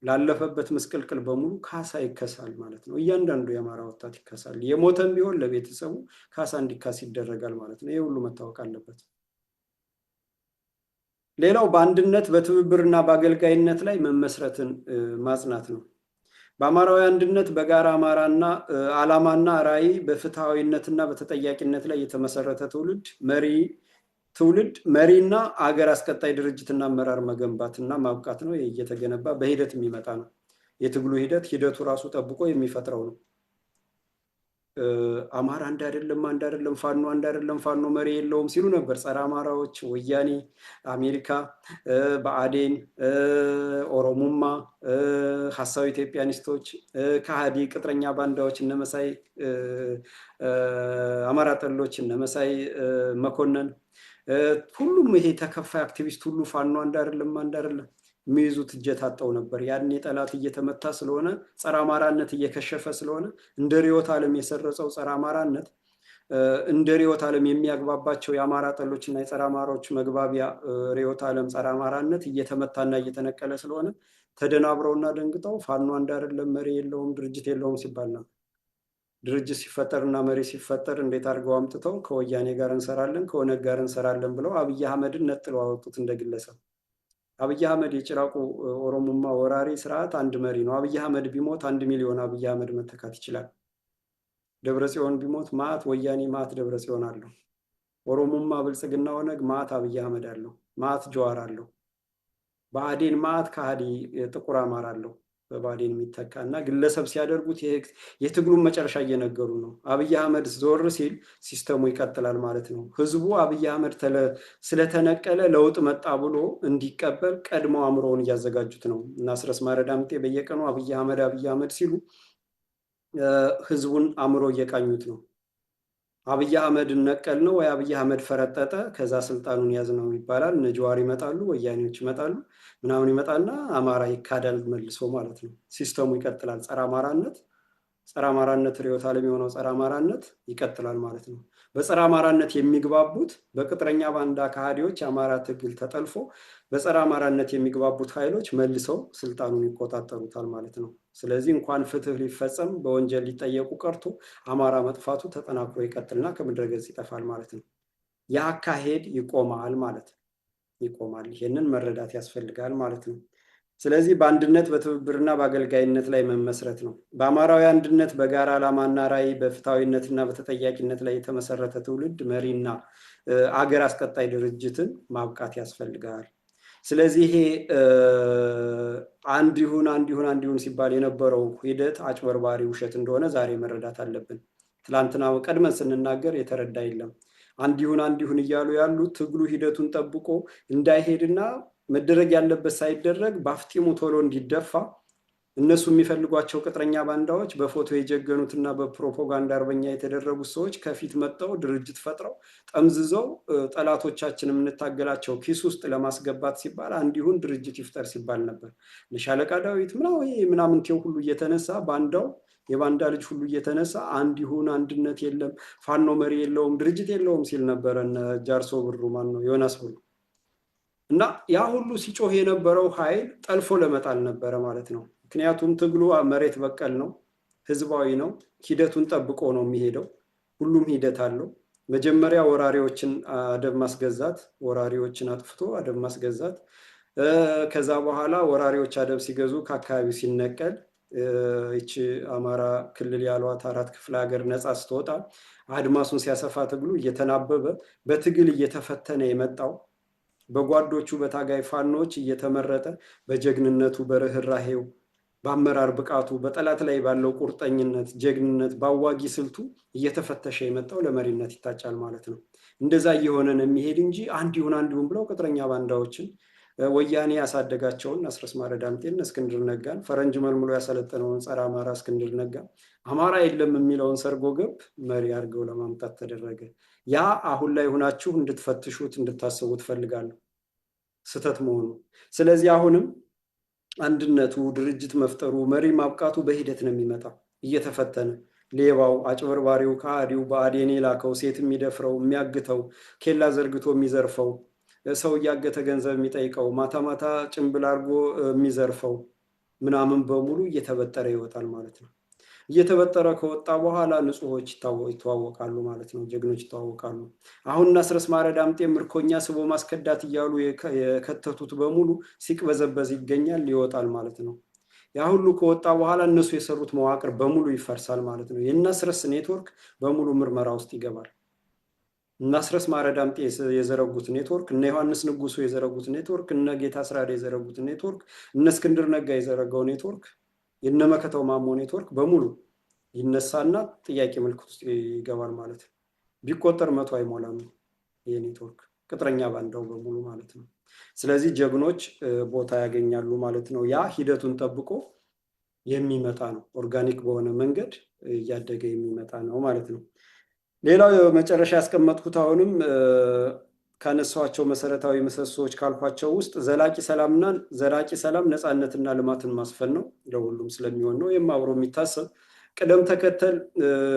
ላለፈበት ምስቅልቅል በሙሉ ካሳ ይከሳል ማለት ነው። እያንዳንዱ የአማራ ወጣት ይከሳል። የሞተም ቢሆን ለቤተሰቡ ካሳ እንዲካስ ይደረጋል ማለት ነው። ይህ ሁሉ መታወቅ አለበት። ሌላው በአንድነት በትብብርና በአገልጋይነት ላይ መመስረትን ማጽናት ነው። በአማራዊ አንድነት በጋራ አማራና ዓላማና ራዕይ በፍትሐዊነትና በተጠያቂነት ላይ የተመሰረተ ትውልድ መሪና አገር አስቀጣይ ድርጅትና አመራር መገንባትና ማብቃት ነው። እየተገነባ በሂደት የሚመጣ ነው። የትግሉ ሂደቱ ራሱ ጠብቆ የሚፈጥረው ነው። አማራ አንድ አይደለም ፋኖ መሪ የለውም ሲሉ ነበር ጸረ አማራዎች፣ ወያኔ፣ አሜሪካ፣ ብአዴን፣ ኦሮሙማ፣ ሀሳዊ ኢትዮጵያኒስቶች፣ ከሃዲ ቅጥረኛ ባንዳዎች እነመሳይ አማራ ጠሎች እነመሳይ መኮንን፣ ሁሉም ይሄ ተከፋይ አክቲቪስት ሁሉ ፋኖ አንድ አይደለም የሚይዙት እጀት አጣው ነበር። ያኔ ጠላት እየተመታ ስለሆነ ጸረ አማራነት እየከሸፈ ስለሆነ እንደ ርዕዮተ ዓለም የሰረጸው ጸረ አማራነት እንደ ርዕዮተ ዓለም የሚያግባባቸው የአማራ ጠሎችና የጸረ አማራዎች መግባቢያ ርዕዮተ ዓለም ጸረ አማራነት እየተመታና እየተነቀለ ስለሆነ ተደናብረውና ደንግጠው ፋኖ አንድ አይደለም መሪ የለውም ድርጅት የለውም ሲባል ነው። ድርጅት ሲፈጠርና መሪ ሲፈጠር እንዴት አድርገው አምጥተው ከወያኔ ጋር እንሰራለን ከኦነግ ጋር እንሰራለን ብለው አብይ አህመድን ነጥለው አወጡት እንደግለሰብ። አብይ አህመድ የጭራቁ ኦሮሞማ ወራሪ ስርዓት አንድ መሪ ነው። አብይ አህመድ ቢሞት 1 ሚሊዮን አብይ አህመድ መተካት ይችላል። ደብረጽዮን ቢሞት ማት ወያኔ ማት ደብረጽዮን አለው። ኦሮሞማ ብልጽግና ኦነግ ማት አብይ አህመድ አለው። ማት ጀዋር አለው። ብአዴን ማት ከሃዲ ጥቁር አማራ አለው። በብአዴን የሚተካ እና ግለሰብ ሲያደርጉት የትግሉን መጨረሻ እየነገሩ ነው። አብይ አህመድ ዞር ሲል ሲስተሙ ይቀጥላል ማለት ነው። ህዝቡ አብይ አህመድ ስለተነቀለ ለውጥ መጣ ብሎ እንዲቀበል ቀድሞ አእምሮውን እያዘጋጁት ነው። እና አስረስ ማረ ዳምጤ በየቀኑ አብይ አህመድ ሲሉ ህዝቡን አእምሮ እየቃኙት ነው። አብይ አህመድ ነቀል ነው ወይ አብይ አህመድ ፈረጠጠ ከዛ ስልጣኑን ያዝ ነው ይባላል። እነ ጀዋር ይመጣሉ፣ ወያኔዎች ይመጣሉ፣ ምናምን ይመጣና አማራ ይካዳል መልሶ ማለት ነው። ሲስተሙ ይቀጥላል። ጸረ አማራነት ርዕዮተ ዓለም የሆነው ጸረ አማራነት ይቀጥላል ማለት ነው። በጸረ አማራነት የሚግባቡት በቅጥረኛ ባንዳ ከሃዲዎች አማራ ትግል ተጠልፎ በጸረ አማራነት የሚግባቡት ኃይሎች መልሰው ስልጣኑን ይቆጣጠሩታል ማለት ነው። ስለዚህ እንኳን ፍትህ ሊፈጸም በወንጀል ሊጠየቁ ቀርቶ አማራ መጥፋቱ ተጠናክሮ ይቀጥልና ከምድረ ገጽ ይጠፋል ማለት ነው። የአካሄድ ይቆማል ማለት ነው። ይቆማል። ይሄንን መረዳት ያስፈልጋል ማለት ነው። ስለዚህ በአንድነት በትብብርና በአገልጋይነት ላይ መመስረት ነው። በአማራዊ አንድነት በጋራ ዓላማና ራዕይ በፍትሃዊነትና በተጠያቂነት ላይ የተመሰረተ ትውልድ መሪና አገር አስቀጣይ ድርጅትን ማብቃት ያስፈልጋል። ስለዚህ ይሄ አንድ ይሁን ሲባል የነበረው ሂደት አጭበርባሪ ውሸት እንደሆነ ዛሬ መረዳት አለብን። ትላንትና ቀድመን ስንናገር የተረዳ የለም። አንድ ይሁን እያሉ ያሉት ትግሉ ሂደቱን ጠብቆ እንዳይሄድና መደረግ ያለበት ሳይደረግ በአፍጢሙ ቶሎ እንዲደፋ እነሱ የሚፈልጓቸው ቅጥረኛ ባንዳዎች በፎቶ የጀገኑትና በፕሮፓጋንዳ አርበኛ የተደረጉት ሰዎች ከፊት መጥተው ድርጅት ፈጥረው ጠምዝዘው ጠላቶቻችን የምንታገላቸው ኪስ ውስጥ ለማስገባት ሲባል አንዲሁን ድርጅት ይፍጠር ሲባል ነበር። ሻለቃ ዳዊት ምናምን ሁሉ እየተነሳ ባንዳው የባንዳ ልጅ ሁሉ እየተነሳ አንድነት የለም ፋኖ መሪ የለውም ድርጅት የለውም ሲል ነበረ። ጃርሶ ብሩ ዮናስ ብሩ እና ያ ሁሉ ሲጮህ የነበረው ኃይል ጠልፎ ለመጣል ነበረ ማለት ነው። ምክንያቱም ትግሉ መሬት በቀል ነው፣ ህዝባዊ ነው፣ ሂደቱን ጠብቆ ነው የሚሄደው። ሁሉም ሂደት አለው። መጀመሪያ ወራሪዎችን አደብ ማስገዛት፣ ወራሪዎችን አጥፍቶ አደብ ማስገዛት፣ ከዛ በኋላ ወራሪዎች አደብ ሲገዙ ከአካባቢው ሲነቀል ይቺ አማራ ክልል ያሏት 4 ክፍለ ሀገር ነፃ ስትወጣ አድማሱን ሲያሰፋ ትግሉ እየተናበበ በትግል እየተፈተነ የመጣው በጓዶቹ በታጋይ ፋኖች እየተመረጠ በጀግንነቱ በርህራሄው በአመራር ብቃቱ በጠላት ላይ ባለው ቁርጠኝነት ጀግንነት ባዋጊ ስልቱ እየተፈተሸ የመጣው ለመሪነት ይታጫል ማለት ነው። እንደዛ እየሆነን የሚሄድ እንጂ አንድ ይሁን ብለው ቅጥረኛ ባንዳዎችን ወያኔ ያሳደጋቸውን አስረስ ማረ ዳምጤን እስክንድር ነጋን ፈረንጅ መልምሎ ያሰለጠነውን ጸረ አማራ እስክንድር ነጋ አማራ የለም የሚለውን ሰርጎ ገብ መሪ አድርገው ለማምጣት ተደረገ። ያ አሁን ላይ ሆናችሁ እንድትፈትሹት እንድታስቡ ትፈልጋለሁ ስተት መሆኑ። ስለዚህ አሁንም አንድነቱ ድርጅት መፍጠሩ መሪ ማብቃቱ በሂደት ነው የሚመጣው እየተፈተነ ሌባው አጭበርባሪው ከሃዲው ብአዴን የላከው ሴት የሚደፍረው የሚያግተው ኬላ ዘርግቶ የሚዘርፈው ሰው እያገተ ገንዘብ የሚጠይቀው ማታ ጭንብል አድርጎ የሚዘርፈው ምናምን በሙሉ እየተበጠረ ይወጣል ማለት ነው። እየተበጠረ ከወጣ በኋላ ንጹሆች ይተዋወቃሉ ማለት ነው። ጀግኖች ይተዋወቃሉ። አሁን አስረስ ማረ ዳምጤ ምርኮኛ ስቦ ማስከዳት እያሉ የከተቱት በሙሉ ሲቅበዘበዝ ይገኛል፣ ይወጣል ማለት ነው። ያ ሁሉ ከወጣ በኋላ እነሱ የሰሩት መዋቅር በሙሉ ይፈርሳል ማለት ነው። የአስረስ ኔትወርክ በሙሉ ምርመራ ውስጥ ይገባል። አስረስ ማረ ዳምጤ የዘረጉት ኔትወርክ፣ እነ ዮሐንስ ንጉሱ የዘረጉት ኔትወርክ፣ እነ ጌታ አስራደ የዘረጉት ኔትወርክ፣ እነ እስክንድር ነጋ የዘረጋው ኔትወርክ፣ የነ መከተው ማሞ ኔትወርክ በሙሉ ይነሳና ጥያቄ ምልክት ውስጥ ይገባል ማለት ነው። ቢቆጠር 100 አይሞላም ይሄ ኔትወርክ ቅጥረኛ ባንዳው በሙሉ ማለት ነው። ስለዚህ ጀግኖች ቦታ ያገኛሉ ማለት ነው። ያ ሂደቱን ጠብቆ የሚመጣ ነው። ኦርጋኒክ በሆነ መንገድ እያደገ የሚመጣ ነው ማለት ነው። ሌላው መጨረሻ ያስቀመጥኩት አሁንም ካነሷቸው መሰረታዊ ምሰሶዎች ካልኳቸው ውስጥ ዘላቂ ሰላም ነፃነትና ልማትን ማስፈን ነው። ለሁሉም ስለሚሆን ነው። ይህም አብሮ የሚታሰብ ቅደም ተከተል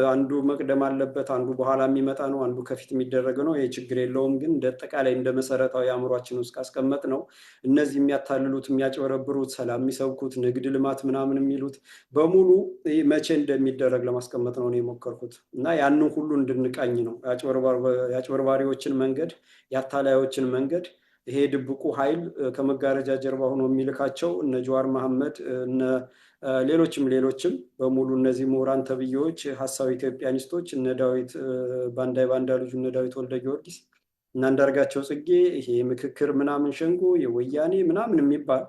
አንዱ መቅደም አለበት፣ አንዱ በኋላ የሚመጣ ነው፣ አንዱ ከፊት የሚደረግ ነው። ይህ ችግር የለውም። ግን እንደ አጠቃላይ እንደ መሰረታዊ አእምሯችን ውስጥ ካስቀመጥ ነው እነዚህ የሚያታልሉት፣ የሚያጭበረብሩት፣ ሰላም የሚሰብኩት፣ ንግድ፣ ልማት ምናምን የሚሉት በሙሉ መቼ እንደሚደረግ ለማስቀመጥ ነው የሞከርኩት እና ያንን ሁሉ እንድንቃኝ ነው። የአጭበርባሪዎችን መንገድ፣ የአታላዮችን መንገድ ይሄ ድብቁ ኃይል ከመጋረጃ ጀርባ ሆኖ የሚልካቸው እነ ጀዋር መሐመድ እነ ሌሎችም በሙሉ እነዚህ ምሁራን ተብዬዎች ሀሳብ ኢትዮጵያኒስቶች እነ ዳዊት ባንዳ ልጁ እነ ዳዊት ወልደ ጊዮርጊስ እና አንዳርጋቸው ጽጌ ይሄ ምክክር ምናምን ሸንጎ የወያኔ ምናምን የሚባል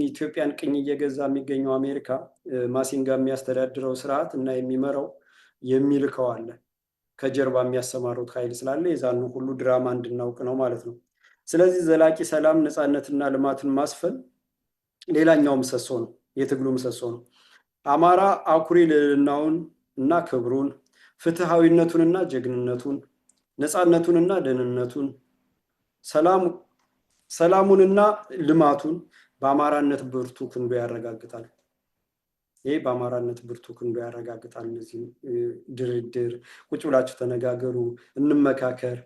ኢትዮጵያን ቅኝ እየገዛ የሚገኘው አሜሪካ ማሲንጋ የሚያስተዳድረው ስርዓት እና የሚመራው የሚልከው አለ። ከጀርባ የሚያሰማሩት ኃይል ስላለ የዛኑ ሁሉ ድራማ እንድናውቅ ነው ማለት ነው። ስለዚህ ዘላቂ ሰላም ነፃነትና ልማትን ማስፈን ሌላኛው ምሰሶ ነው፣ የትግሉ ምሰሶ ነው። አማራ አኩሪ ልዕልናውን እና ክብሩን፣ ፍትሃዊነቱንና ጀግንነቱን፣ ነፃነቱንና ደህንነቱን፣ ሰላሙንና ልማቱን በአማራነት ብርቱ ክንዱ ያረጋግጣል። ይህ በአማራነት ብርቱ ክንዱ ያረጋግጣል። እነዚህ ድርድር፣ ቁጭ ብላችሁ ተነጋገሩ፣ እንመካከር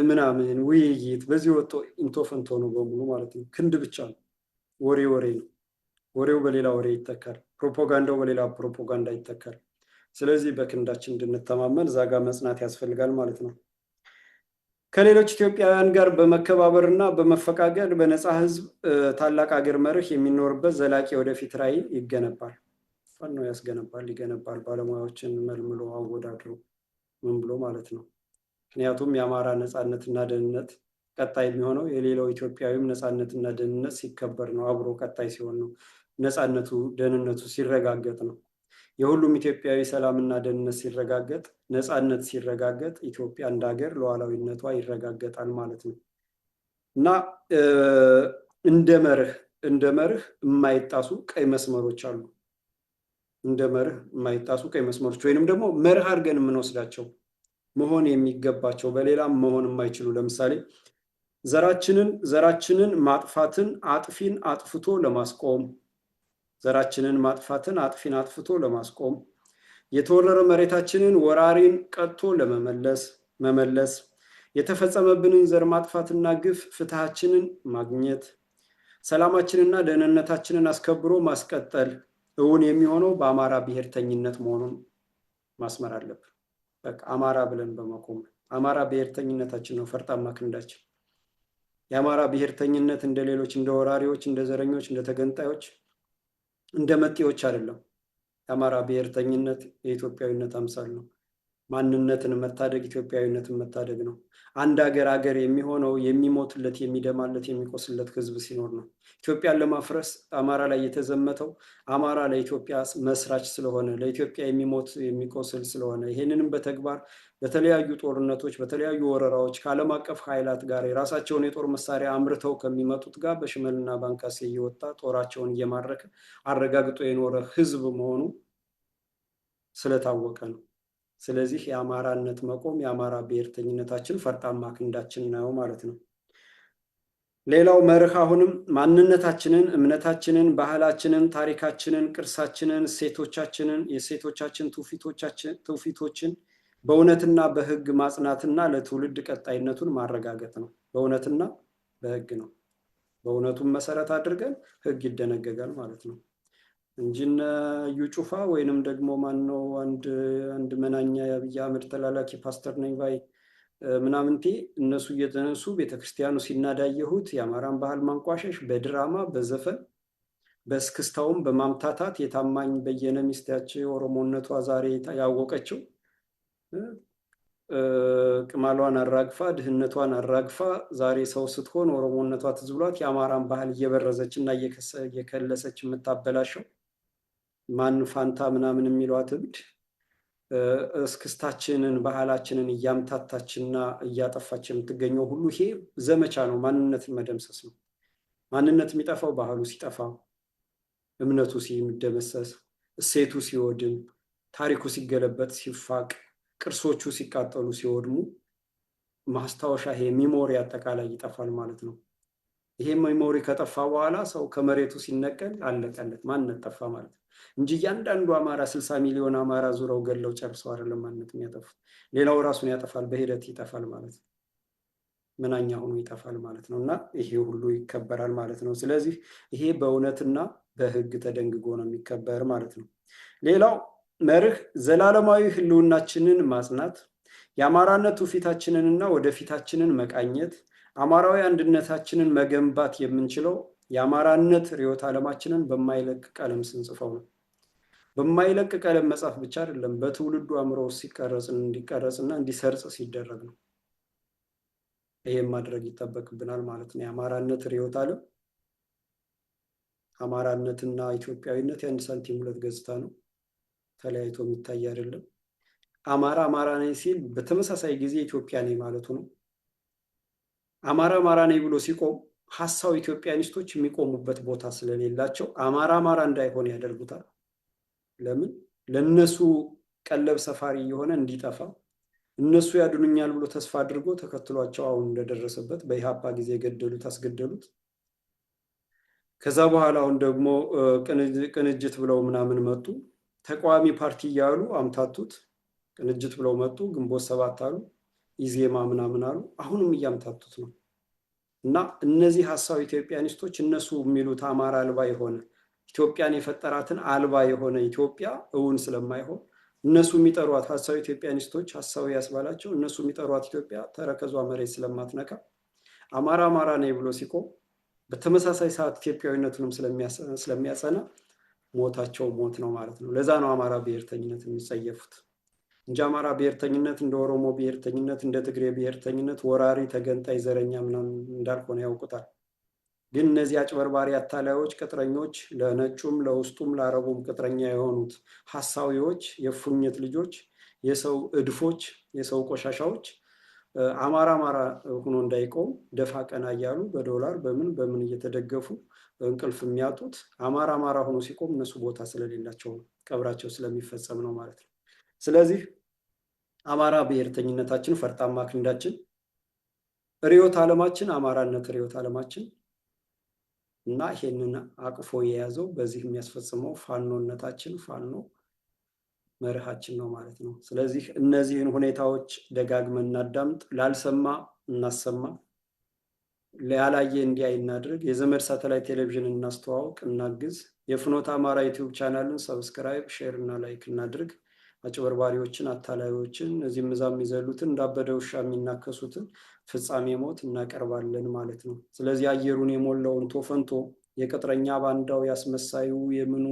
ምናምን ውይይት በዚህ ወጥቶ ኢንቶፈንቶ ነው በሙሉ ማለት ነው። ክንድ ብቻ ነው። ወሬ ነው። ወሬው በሌላ ወሬ ይተካል። ፕሮፓጋንዳው በሌላ ፕሮፓጋንዳ ይተካል። ስለዚህ በክንዳችን እንድንተማመን እዛ ጋር መጽናት ያስፈልጋል ማለት ነው። ከሌሎች ኢትዮጵያውያን ጋር በመከባበር እና በመፈቃቀድ በነፃ ህዝብ ታላቅ ሀገር መርህ የሚኖርበት ዘላቂ ወደፊት ራዕይ ይገነባል። ፋኖ ያስገነባል፣ ይገነባል። ባለሙያዎችን መልምሎ አወዳድሮ ምን ብሎ ማለት ነው። ምክንያቱም የአማራ ነፃነትና ደህንነት ቀጣይ የሚሆነው የሌላው ኢትዮጵያዊም ነፃነትና ደህንነት ሲከበር ነው። አብሮ ቀጣይ ሲሆን ነው። ነፃነቱ ደህንነቱ ሲረጋገጥ ነው። የሁሉም ኢትዮጵያዊ ሰላምና ደህንነት ሲረጋገጥ፣ ነፃነት ሲረጋገጥ ኢትዮጵያ እንደ ሀገር ሉዓላዊነቷ ይረጋገጣል ማለት ነው እና እንደ መርህ የማይጣሱ ቀይ መስመሮች አሉ። እንደ መርህ የማይጣሱ ቀይ መስመሮች ወይንም ደግሞ መርህ አድርገን የምንወስዳቸው መሆን የሚገባቸው በሌላም መሆን የማይችሉ ለምሳሌ ዘራችንን ማጥፋትን አጥፊን አጥፍቶ ለማስቆም አጥፊን አጥፍቶ ለማስቆም የተወረረ መሬታችንን ወራሪን ቀጥቶ መመለስ የተፈጸመብንን ዘር ማጥፋትና ግፍ ፍትሃችንን ማግኘት ሰላማችንና ደህንነታችንን አስከብሮ ማስቀጠል እውን የሚሆነው በአማራ ብሔርተኝነት መሆኑን ማስመር አለብን። በቃ አማራ ብለን በመቆም አማራ ብሔርተኝነታችን ነው ፈርጣማ ክንዳችን። የአማራ ብሔርተኝነት እንደ ሌሎች እንደ ወራሪዎች፣ እንደ ዘረኞች፣ እንደ ተገንጣዮች፣ እንደ መጤዎች አይደለም። የአማራ ብሔርተኝነት የኢትዮጵያዊነት አምሳል ነው። ማንነትን መታደግ ኢትዮጵያዊነትን መታደግ ነው። አንድ ሀገር የሚሆነው የሚሞትለት፣ የሚደማለት፣ የሚቆስለት ህዝብ ሲኖር ነው። ኢትዮጵያን ለማፍረስ አማራ ላይ የተዘመተው አማራ ለኢትዮጵያ መስራች ስለሆነ ለኢትዮጵያ የሚሞት የሚቆስል ስለሆነ ይሄንንም በተግባር በተለያዩ ጦርነቶች በተለያዩ ወረራዎች ከዓለም አቀፍ ኃይላት ጋር የራሳቸውን የጦር መሳሪያ አምርተው ከሚመጡት ጋር በሽመልና ባንካሴ እየወጣ ጦራቸውን እየማረከ አረጋግጦ የኖረ ህዝብ መሆኑ ስለታወቀ ነው። ስለዚህ የአማራነት መቆም የአማራ ብሔርተኝነታችን ፈርጣማ ክንዳችን ነው ማለት ነው። ሌላው መርህ አሁንም ማንነታችንን፣ እምነታችንን፣ ባህላችንን፣ ታሪካችንን፣ ቅርሳችንን፣ የሴቶቻችን ትውፊቶችን በእውነትና በህግ ማጽናትና ለትውልድ ቀጣይነቱን ማረጋገጥ ነው። በእውነትና በህግ ነው። በእውነቱን መሰረት አድርገን ህግ ይደነገጋል ማለት ነው እንጂ እነ እዩ ጩፋ ወይንም ደግሞ ማነው አንድ መናኛ የአብይ አህመድ ተላላኪ ፓስተር ነኝ ባይ ምናምንቴ እነሱ እየተነሱ ቤተክርስቲያኑ ሲናዳየሁት የአማራን ባህል ማንቋሸሽ በድራማ በዘፈን በእስክስታውም በማምታታት የታማኝ በየነ ሚስታቸው የኦሮሞነቷ ዛሬ ያወቀችው ቅማሏን አራግፋ ድህነቷን አራግፋ ዛሬ ሰው ስትሆን ኦሮሞነቷ ትዝ ብሏት የአማራን ባህል እየበረዘች እና እየከለሰች የምታበላሸው ማን ፋንታ ምናምን የሚሏት እብድ እስክስታችንን ባህላችንን እያምታታችና እያጠፋች የምትገኘው ሁሉ ይሄ ዘመቻ ነው። ማንነትን መደምሰስ ነው። ማንነት የሚጠፋው ባህሉ ሲጠፋ፣ እምነቱ ሲደመሰስ፣ እሴቱ ሲወድም፣ ታሪኩ ሲገለበጥ፣ ሲፋቅ፣ ቅርሶቹ ሲቃጠሉ፣ ሲወድሙ ማስታወሻ ይሄ ሚሞሪ አጠቃላይ ይጠፋል ማለት ነው። ይሄ ሚሞሪ ከጠፋ በኋላ ሰው ከመሬቱ ሲነቀል አለቀለት፣ ማንነት ጠፋ ማለት ነው እንጂ እያንዳንዱ አማራ 60 ሚሊዮን አማራ ዙረው ገለው ጨርሰው አይደለም ማንነት የሚያጠፉት። ሌላው ራሱን ያጠፋል፣ በሂደት ይጠፋል ማለት ነው። ምናኛ ሆኖ ይጠፋል ማለት ነው። እና ይሄ ሁሉ ይከበራል ማለት ነው። ስለዚህ ይሄ በእውነትና በሕግ ተደንግጎ ነው የሚከበር ማለት ነው። ሌላው መርህ ዘላለማዊ ህልውናችንን ማጽናት፣ የአማራነት ትውፊታችንንና ወደፊታችንን መቃኘት፣ አማራዊ አንድነታችንን መገንባት የምንችለው የአማራነት ርዕዮተ ዓለማችንን በማይለቅ ቀለም ስንጽፈው ነው። በማይለቅ ቀለም መጻፍ ብቻ አይደለም፣ በትውልዱ አእምሮ እንዲቀረጽና እንዲሰርጽ ሲደረግ ነው። ይሄን ማድረግ ይጠበቅብናል ማለት ነው። የአማራነት ርዕዮተ ዓለም አማራነትና ኢትዮጵያዊነት የአንድ ሳንቲም ሁለት ገጽታ ነው። ተለያይቶ የሚታይ አይደለም። አማራ ነኝ ሲል በተመሳሳይ ጊዜ ኢትዮጵያ ነኝ ማለቱ ነው። አማራ ነኝ ብሎ ሲቆም ሀሳዊ ኢትዮጵያኒስቶች የሚቆሙበት ቦታ ስለሌላቸው አማራ እንዳይሆን ያደርጉታል። ለምን? ለነሱ ቀለብ ሰፋሪ የሆነ እንዲጠፋ እነሱ ያድኑኛል ብሎ ተስፋ አድርጎ ተከትሏቸው አሁን እንደደረሰበት በኢሃፓ ጊዜ የገደሉት አስገደሉት። ከዛ በኋላ አሁን ደግሞ ቅንጅት ብለው ምናምን መጡ። ተቃዋሚ ፓርቲ እያሉ አምታቱት። ቅንጅት ብለው መጡ። ግንቦት ሰባት አሉ፣ ኢዜማ ምናምን አሉ። አሁንም እያምታቱት ነው። እና እነዚህ ሀሳዊ ኢትዮጵያኒስቶች እነሱ የሚሉት አማራ አልባ የሆነ ኢትዮጵያን የፈጠራትን አልባ የሆነ ኢትዮጵያ እውን ስለማይሆን እነሱ የሚጠሯት ሀሳዊ ኢትዮጵያኒስቶች ሀሳዊ ያስባላቸው እነሱ የሚጠሯት ኢትዮጵያ ተረከዟ መሬት ስለማትነካ አማራ ነኝ ብሎ ሲቆም በተመሳሳይ ሰዓት ኢትዮጵያዊነቱንም ስለሚያጸና ሞታቸው ሞት ነው ማለት ነው። ለዛ ነው አማራ ብሔርተኝነት የሚጸየፉት እንጂ አማራ ብሔርተኝነት እንደ ኦሮሞ ብሔርተኝነት፣ እንደ ትግሬ ብሔርተኝነት ወራሪ፣ ተገንጣይ፣ ዘረኛ ምናምን እንዳልሆነ ያውቁታል። ግን እነዚህ አጭበርባሪ አታላዮች፣ ቅጥረኞች፣ ለነጩም ለውስጡም ለአረቡም ቅጥረኛ የሆኑት ሀሳዊዎች፣ የፉኝት ልጆች፣ የሰው እድፎች፣ የሰው ቆሻሻዎች አማራ ሆኖ እንዳይቆም ደፋ ቀና እያሉ በዶላር በምን እየተደገፉ እንቅልፍ የሚያጡት አማራ ሆኖ ሲቆም እነሱ ቦታ ስለሌላቸው ነው፣ ቀብራቸው ስለሚፈጸም ነው ማለት ነው። ስለዚህ አማራ ብሔርተኝነታችን ፈርጣማ ክንዳችን፣ ርዕዮተ ዓለማችን አማራነት ርዕዮተ ዓለማችን እና ይሄንን አቅፎ የያዘው በዚህ የሚያስፈጽመው ፋኖነታችን ፋኖ መርሃችን ነው ማለት ነው። ስለዚህ እነዚህን ሁኔታዎች ደጋግመን እናዳምጥ፣ ላልሰማ እናሰማ፣ ያላየ እንዲያይ እናድርግ፣ የዘመድ ሳተላይት ቴሌቪዥን እናስተዋውቅ፣ እናግዝ፣ የፍኖተ አማራ ዩቲዩብ ቻናልን ሰብስክራይብ፣ ሼር እና ላይክ እናድርግ። አጭበርባሪዎችን፣ አታላዮችን፣ እዚህም እዛም የሚዘሉትን እንዳበደ ውሻ የሚናከሱትን ፍጻሜ ሞት እናቀርባለን ማለት ነው። ስለዚህ አየሩን የሞላውን ቶፈንቶ የቅጥረኛ ባንዳው ያስመሳዩ የምኑ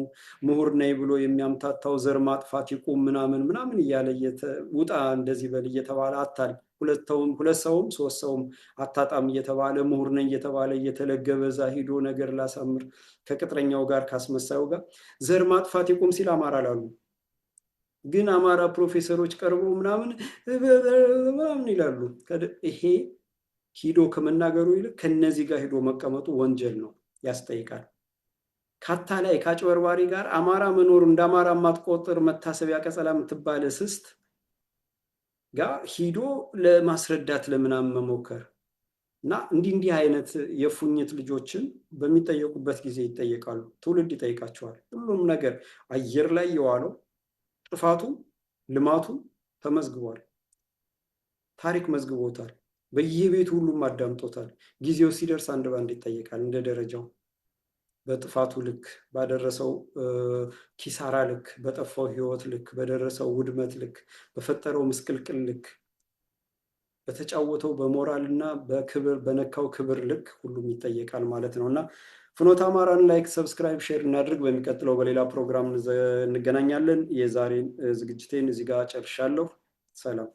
ምሁር ነኝ ብሎ የሚያምታታው ዘር ማጥፋት ይቁም ምናምን እያለ ውጣ እንደዚህ በል እየተባለ አታል ሁለት ሰውም ሶስት ሰውም አታጣም እየተባለ ምሁር ነኝ እየተባለ እየተለገበ እዛ ሂዶ ነገር ላሳምር ከቅጥረኛው ጋር ካስመሳዩ ጋር ዘር ማጥፋት ይቁም ሲል አማራ ላሉ ግን አማራ ፕሮፌሰሮች ቀርበው ምናምን ይላሉ። ይሄ ሂዶ ከመናገሩ ይልቅ ከነዚህ ጋር ሂዶ መቀመጡ ወንጀል ነው፣ ያስጠይቃል። ካታላይ ከአጭበርባሪ ጋር አማራ መኖሩ እንደ አማራ ማትቆጥር መታሰቢያ ቀጸላ የምትባል እስስት ጋር ሂዶ ለማስረዳት ለምናምን መሞከር እና እንዲህ አይነት የፉኝት ልጆችን በሚጠየቁበት ጊዜ ይጠየቃሉ። ትውልድ ይጠይቃቸዋል። ሁሉም ነገር አየር ላይ የዋለው ጥፋቱ ልማቱ ተመዝግቧል። ታሪክ መዝግቦታል። በየቤቱ ሁሉም አዳምጦታል። ጊዜው ሲደርስ አንድ ባንድ ይጠየቃል። እንደ ደረጃው በጥፋቱ ልክ፣ ባደረሰው ኪሳራ ልክ፣ በጠፋው ሕይወት ልክ፣ በደረሰው ውድመት ልክ፣ በፈጠረው ምስቅልቅል ልክ፣ በተጫወተው በሞራልና በክብር በነካው ክብር ልክ ሁሉም ይጠየቃል ማለት ነው እና ፍኖተ አማራን ላይክ፣ ሰብስክራይብ፣ ሼር እናድርግ። በሚቀጥለው በሌላ ፕሮግራም እንገናኛለን። የዛሬን ዝግጅቴን እዚህ ጋር ጨርሻለሁ። ሰላም።